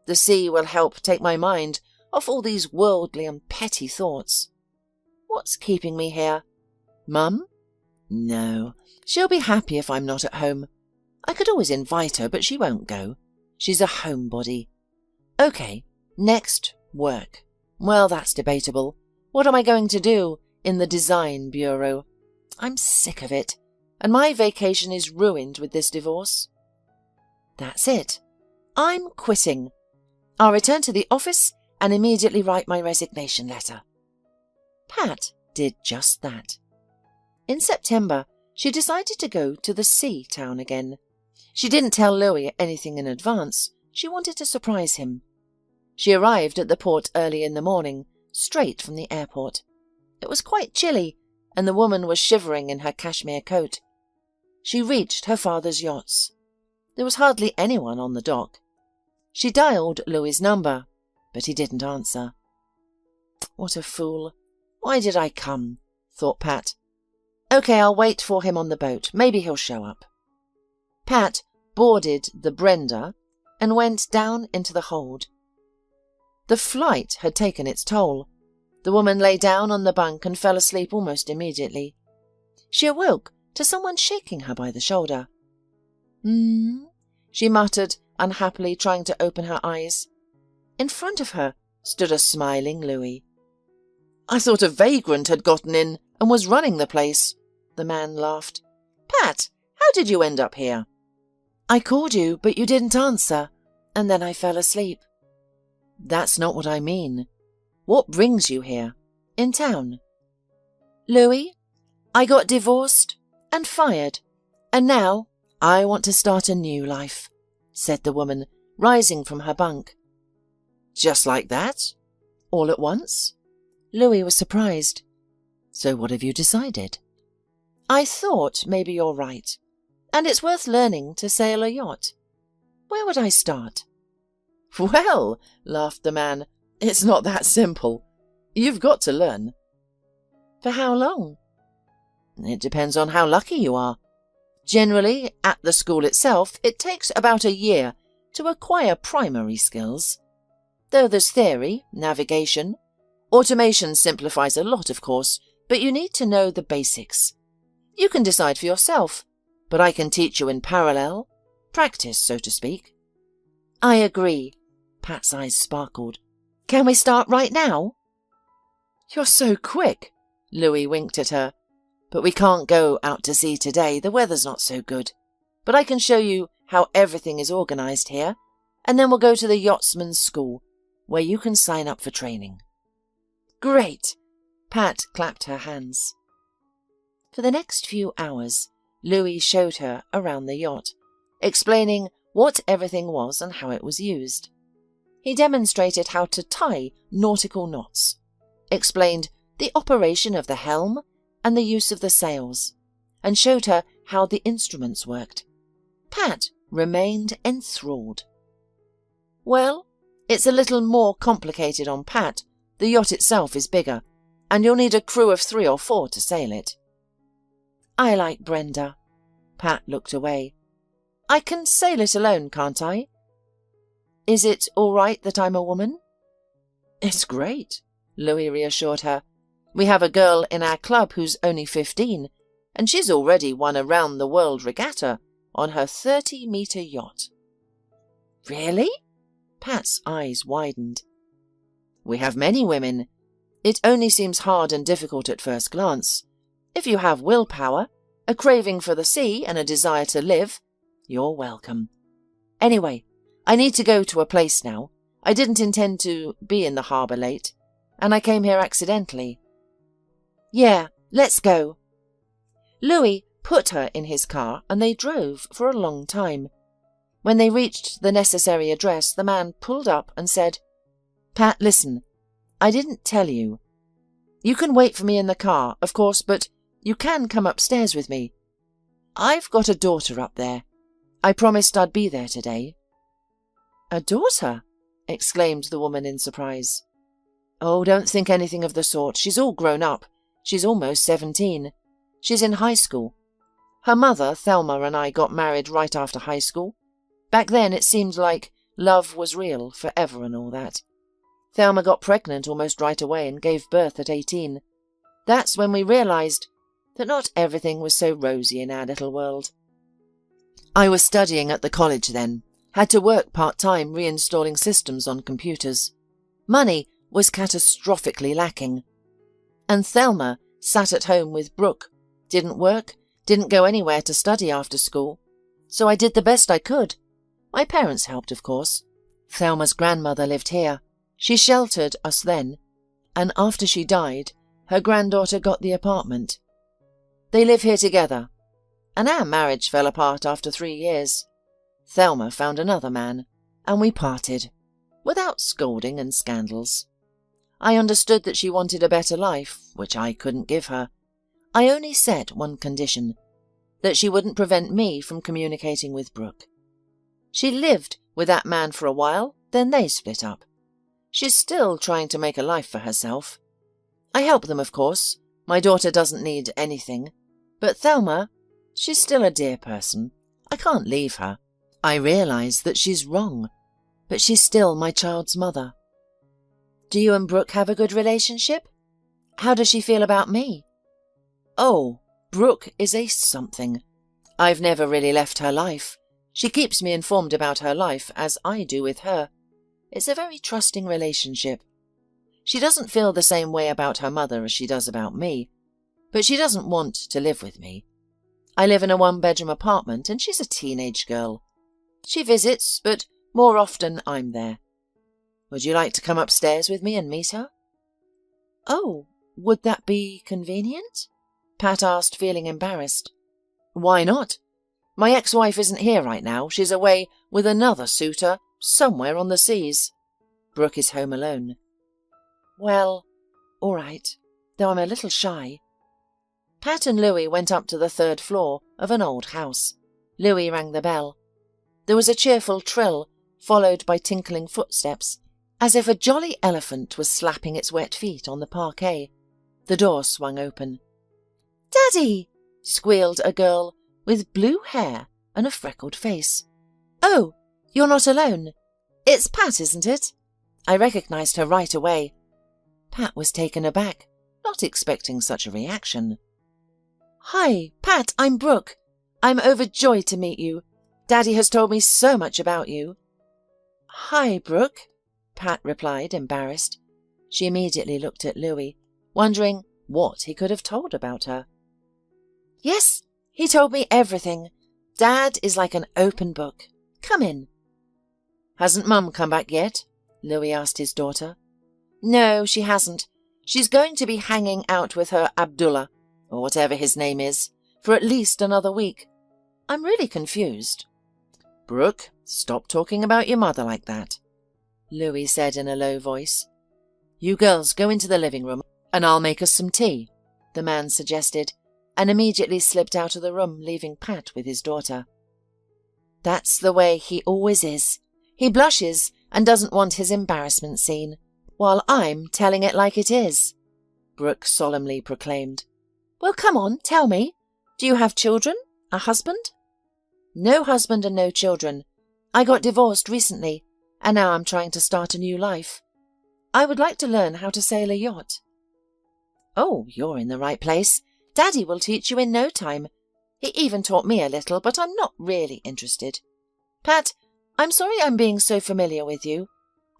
The sea will help take my mind off all these worldly and petty thoughts. What's keeping me here? Mum? No, she'll be happy if I'm not at home. I could always invite her, but she won't go. She's a homebody. OK, next, work. Well, that's debatable. What am I going to do in the design bureau? I'm sick of it, and my vacation is ruined with this divorce. That's it. I'm quitting. I'll return to the office and immediately write my resignation letter. Pat did just that. In September, she decided to go to the sea town again. She didn't tell Louis anything in advance. She wanted to surprise him. She arrived at the port early in the morning, straight from the airport. It was quite chilly, and the woman was shivering in her cashmere coat. She reached her father's yachts. There was hardly anyone on the dock. She dialed Louis's number, but he didn't answer. What a fool. Why did I come? Thought Pat. OK, I'll wait for him on the boat. Maybe he'll show up. Pat boarded the Brenda and went down into the hold. The flight had taken its toll. The woman lay down on the bunk and fell asleep almost immediately. She awoke to someone shaking her by the shoulder. She muttered, unhappily trying to open her eyes. In front of her stood a smiling Louis. I thought a vagrant had gotten in and was running the place, the man laughed. Pat, how did you end up here? I called you, but you didn't answer, and then I fell asleep. That's not what I mean. What brings you here, in town? Louis, I got divorced and fired, and now I want to start a new life, said the woman, rising from her bunk. Just like that? All at once? Louis was surprised. So what have you decided? I thought maybe you're right, and it's worth learning to sail a yacht. Where would I start? Well, laughed the man, it's not that simple. You've got to learn. For how long? It depends on how lucky you are. Generally, at the school itself, it takes about a year to acquire primary skills. Though there's theory, navigation. Automation simplifies a lot, of course, but you need to know the basics. You can decide for yourself, but I can teach you in parallel. Practice, so to speak. I agree. Pat's eyes sparkled. Can we start right now? You're so quick, Louis winked at her. But we can't go out to sea today. The weather's not so good. But I can show you how everything is organised here, and then we'll go to the yachtsman's school, where you can sign up for training. Great! Pat clapped her hands. For the next few hours, Louis showed her around the yacht, explaining what everything was and how it was used. He demonstrated how to tie nautical knots, explained the operation of the helm and the use of the sails, and showed her how the instruments worked. Pat remained enthralled. Well, it's a little more complicated on Pat. The yacht itself is bigger, and you'll need a crew of 3 or 4 to sail it. I like Brenda. Pat looked away. I can sail it alone, can't I? Is it all right that I'm a woman? It's great, Louis reassured her. We have a girl in our club who's only 15, and she's already won a round-the-world regatta on her 30-metre yacht. Really? Pat's eyes widened. We have many women. It only seems hard and difficult at first glance. If you have willpower, a craving for the sea and a desire to live, you're welcome. Anyway, I need to go to a place now. I didn't intend to be in the harbour late, and I came here accidentally. Yeah, let's go. Louis put her in his car and they drove for a long time. When they reached the necessary address, the man pulled up and said, Pat, listen, I didn't tell you. You can wait for me in the car, of course, but you can come upstairs with me. I've got a daughter up there. I promised I'd be there today. A daughter? Exclaimed the woman in surprise. Oh, don't think anything of the sort. She's all grown up. She's almost 17. She's in high school. Her mother, Thelma, and I got married right after high school. Back then it seemed like love was real forever and all that. Thelma got pregnant almost right away and gave birth at 18. That's when we realized that not everything was so rosy in our little world. I was studying at the college then, had to work part-time reinstalling systems on computers. Money was catastrophically lacking. And Thelma sat at home with Brooke, didn't work, didn't go anywhere to study after school. So I did the best I could. My parents helped, of course. Thelma's grandmother lived here. She sheltered us then, and after she died, her granddaughter got the apartment. They live here together, and our marriage fell apart after 3 years. Thelma found another man, and we parted, without scolding and scandals. I understood that she wanted a better life, which I couldn't give her. I only set one condition, that she wouldn't prevent me from communicating with Brooke. She lived with that man for a while, then they split up. She's still trying to make a life for herself. I help them, of course. My daughter doesn't need anything. But Thelma, she's still a dear person. I can't leave her. I realize that she's wrong, but she's still my child's mother. Do you and Brooke have a good relationship? How does she feel about me? Oh, Brooke is a something. I've never really left her life. She keeps me informed about her life, as I do with her. It's a very trusting relationship. She doesn't feel the same way about her mother as she does about me, but she doesn't want to live with me. I live in a 1-bedroom apartment, and she's a teenage girl. She visits, but more often I'm there. Would you like to come upstairs with me and meet her? Oh, would that be convenient? Pat asked, feeling embarrassed. Why not? My ex-wife isn't here right now. She's away with another suitor somewhere on the seas. Brooke is home alone. Well, all right, though I'm a little shy. Pat and Louis went up to the 3rd floor of an old house. Louis rang the bell. There was a cheerful trill, followed by tinkling footsteps, as if a jolly elephant was slapping its wet feet on the parquet. The door swung open. "Daddy!" squealed a girl with blue hair and a freckled face. "Oh, you're not alone. It's Pat, isn't it?" I recognized her right away. Pat was taken aback, not expecting such a reaction. "Hi, Pat, I'm Brooke. I'm overjoyed to meet you. Daddy has told me so much about you." "Hi, Brooke," Pat replied, embarrassed. She immediately looked at Louis, wondering what he could have told about her. "Yes, he told me everything. Dad is like an open book. Come in." "Hasn't Mum come back yet?" Louis asked his daughter. "No, she hasn't. She's going to be hanging out with her Abdullah, or whatever his name is, for at least another week. I'm really confused." "Brooke, stop talking about your mother like that," Louis said in a low voice. "You girls go into the living room, and I'll make us some tea," the man suggested, and immediately slipped out of the room, leaving Pat with his daughter. That's the way he always is. He blushes and doesn't want his embarrassment seen, while I'm telling it like it is, Brooke solemnly proclaimed. "Well, come on, tell me. Do you have children? A husband?" "No husband and no children. I got divorced recently, and now I'm trying to start a new life. I would like to learn how to sail a yacht." "Oh, you're in the right place. Daddy will teach you in no time. He even taught me a little, but I'm not really interested. Pat, I'm sorry I'm being so familiar with you.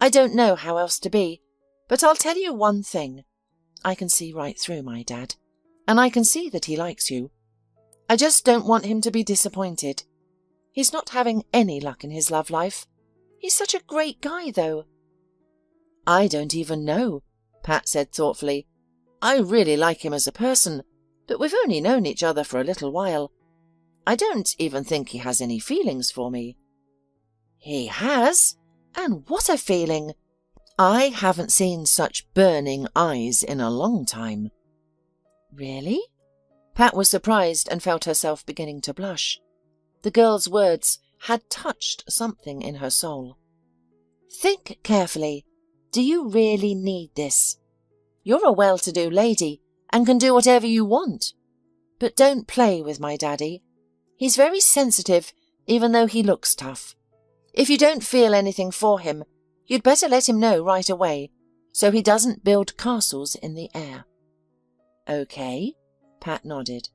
I don't know how else to be, but I'll tell you one thing. I can see right through my dad, and I can see that he likes you. I just don't want him to be disappointed. He's not having any luck in his love life. He's such a great guy, though. I don't even know, Pat said thoughtfully. I really like him as a person, but we've only known each other for a little while. I don't even think he has any feelings for me. He has? And what a feeling! I haven't seen such burning eyes in a long time. Really? Pat was surprised and felt herself beginning to blush. The girl's words had touched something in her soul. Think carefully. Do you really need this? You're a well-to-do lady and can do whatever you want. But don't play with my daddy. He's very sensitive, even though he looks tough. If you don't feel anything for him, you'd better let him know right away, so he doesn't build castles in the air. Okay, Pat nodded.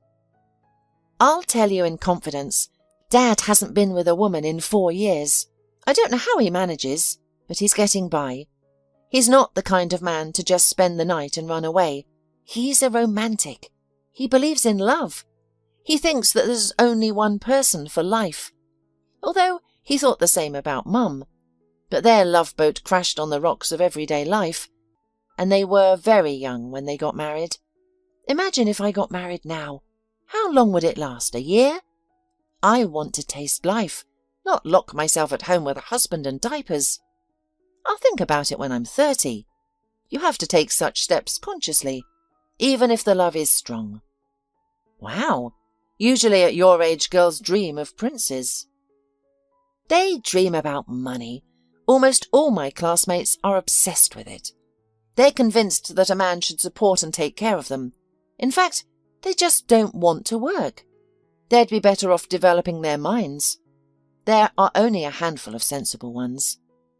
I'll tell you in confidence, Dad hasn't been with a woman in 4 years. I don't know how he manages, but he's getting by. He's not the kind of man to just spend the night and run away. He's a romantic. He believes in love. He thinks that there's only one person for life. Although he thought the same about Mum. But their love boat crashed on the rocks of everyday life, and they were very young when they got married. Imagine if I got married now. How long would it last? A year? I want to taste life, not lock myself at home with a husband and diapers. I'll think about it when I'm 30. You have to take such steps consciously, even if the love is strong. Wow! Usually at your age, girls dream of princes. They dream about money. Almost all my classmates are obsessed with it. They're convinced that a man should support and take care of them. In fact, they just don't want to work. They'd be better off developing their minds. There are only a handful of sensible ones.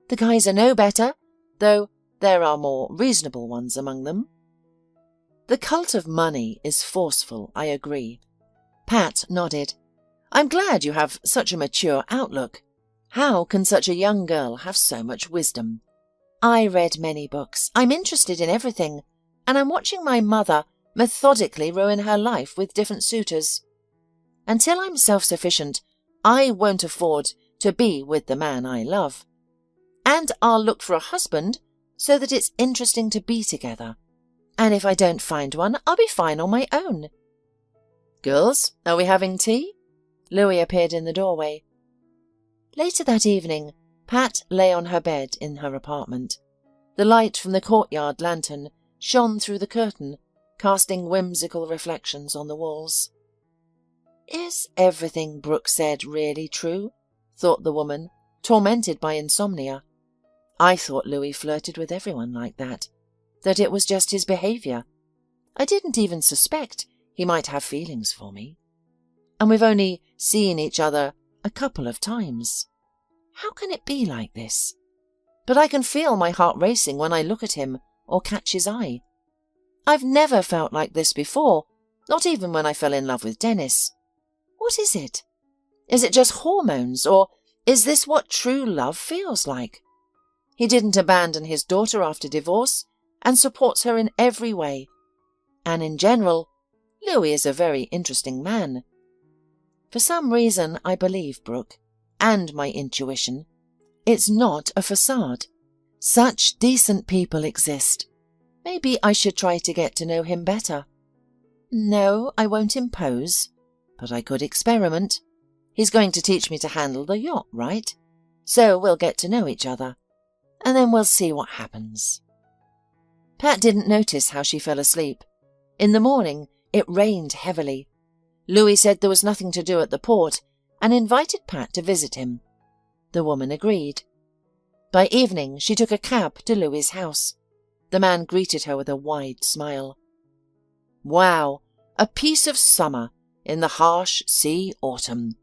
The guys are no better, though there are more reasonable ones among them. The cult of money is forceful, I agree. Pat nodded. I'm glad you have such a mature outlook. How can such a young girl have so much wisdom? I read many books. I'm interested in everything, and I'm watching my mother methodically ruin her life with different suitors. Until I'm self-sufficient, I won't afford to be with the man I love. And I'll look for a husband so that it's interesting to be together. And if I don't find one, I'll be fine on my own. Girls, are we having tea? Louis appeared in the doorway. Later that evening, Pat lay on her bed in her apartment. The light from the courtyard lantern shone through the curtain, casting whimsical reflections on the walls. Is everything Brooke said really true? Thought the woman, tormented by insomnia. I thought Louis flirted with everyone like that it was just his behaviour. I didn't even suspect he might have feelings for me. And we've only seen each other a couple of times. How can it be like this? But I can feel my heart racing when I look at him or catch his eye. I've never felt like this before, not even when I fell in love with Dennis. What is it? Is it just hormones, or is this what true love feels like? He didn't abandon his daughter after divorce and supports her in every way. And in general, Louis is a very interesting man. For some reason, I believe Brooke, and my intuition. It's not a facade. Such decent people exist. Maybe I should try to get to know him better. No, I won't impose, but I could experiment. He's going to teach me to handle the yacht, right? So we'll get to know each other, and then we'll see what happens. Pat didn't notice how she fell asleep. In the morning, it rained heavily. Louis said there was nothing to do at the port and invited Pat to visit him. The woman agreed. By evening, she took a cab to Louis's house. The man greeted her with a wide smile. Wow, a piece of summer in the harsh sea autumn,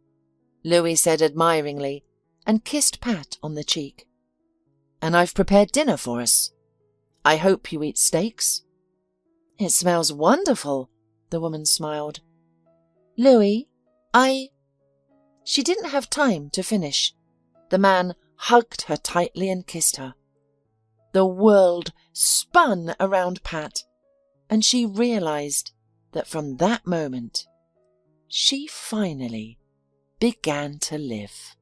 Louis said admiringly and kissed Pat on the cheek. And I've prepared dinner for us. I hope you eat steaks. It smells wonderful, the woman smiled. Louis, She didn't have time to finish. The man hugged her tightly and kissed her. The world spun around Pat, and she realized that from that moment, she finally began to live.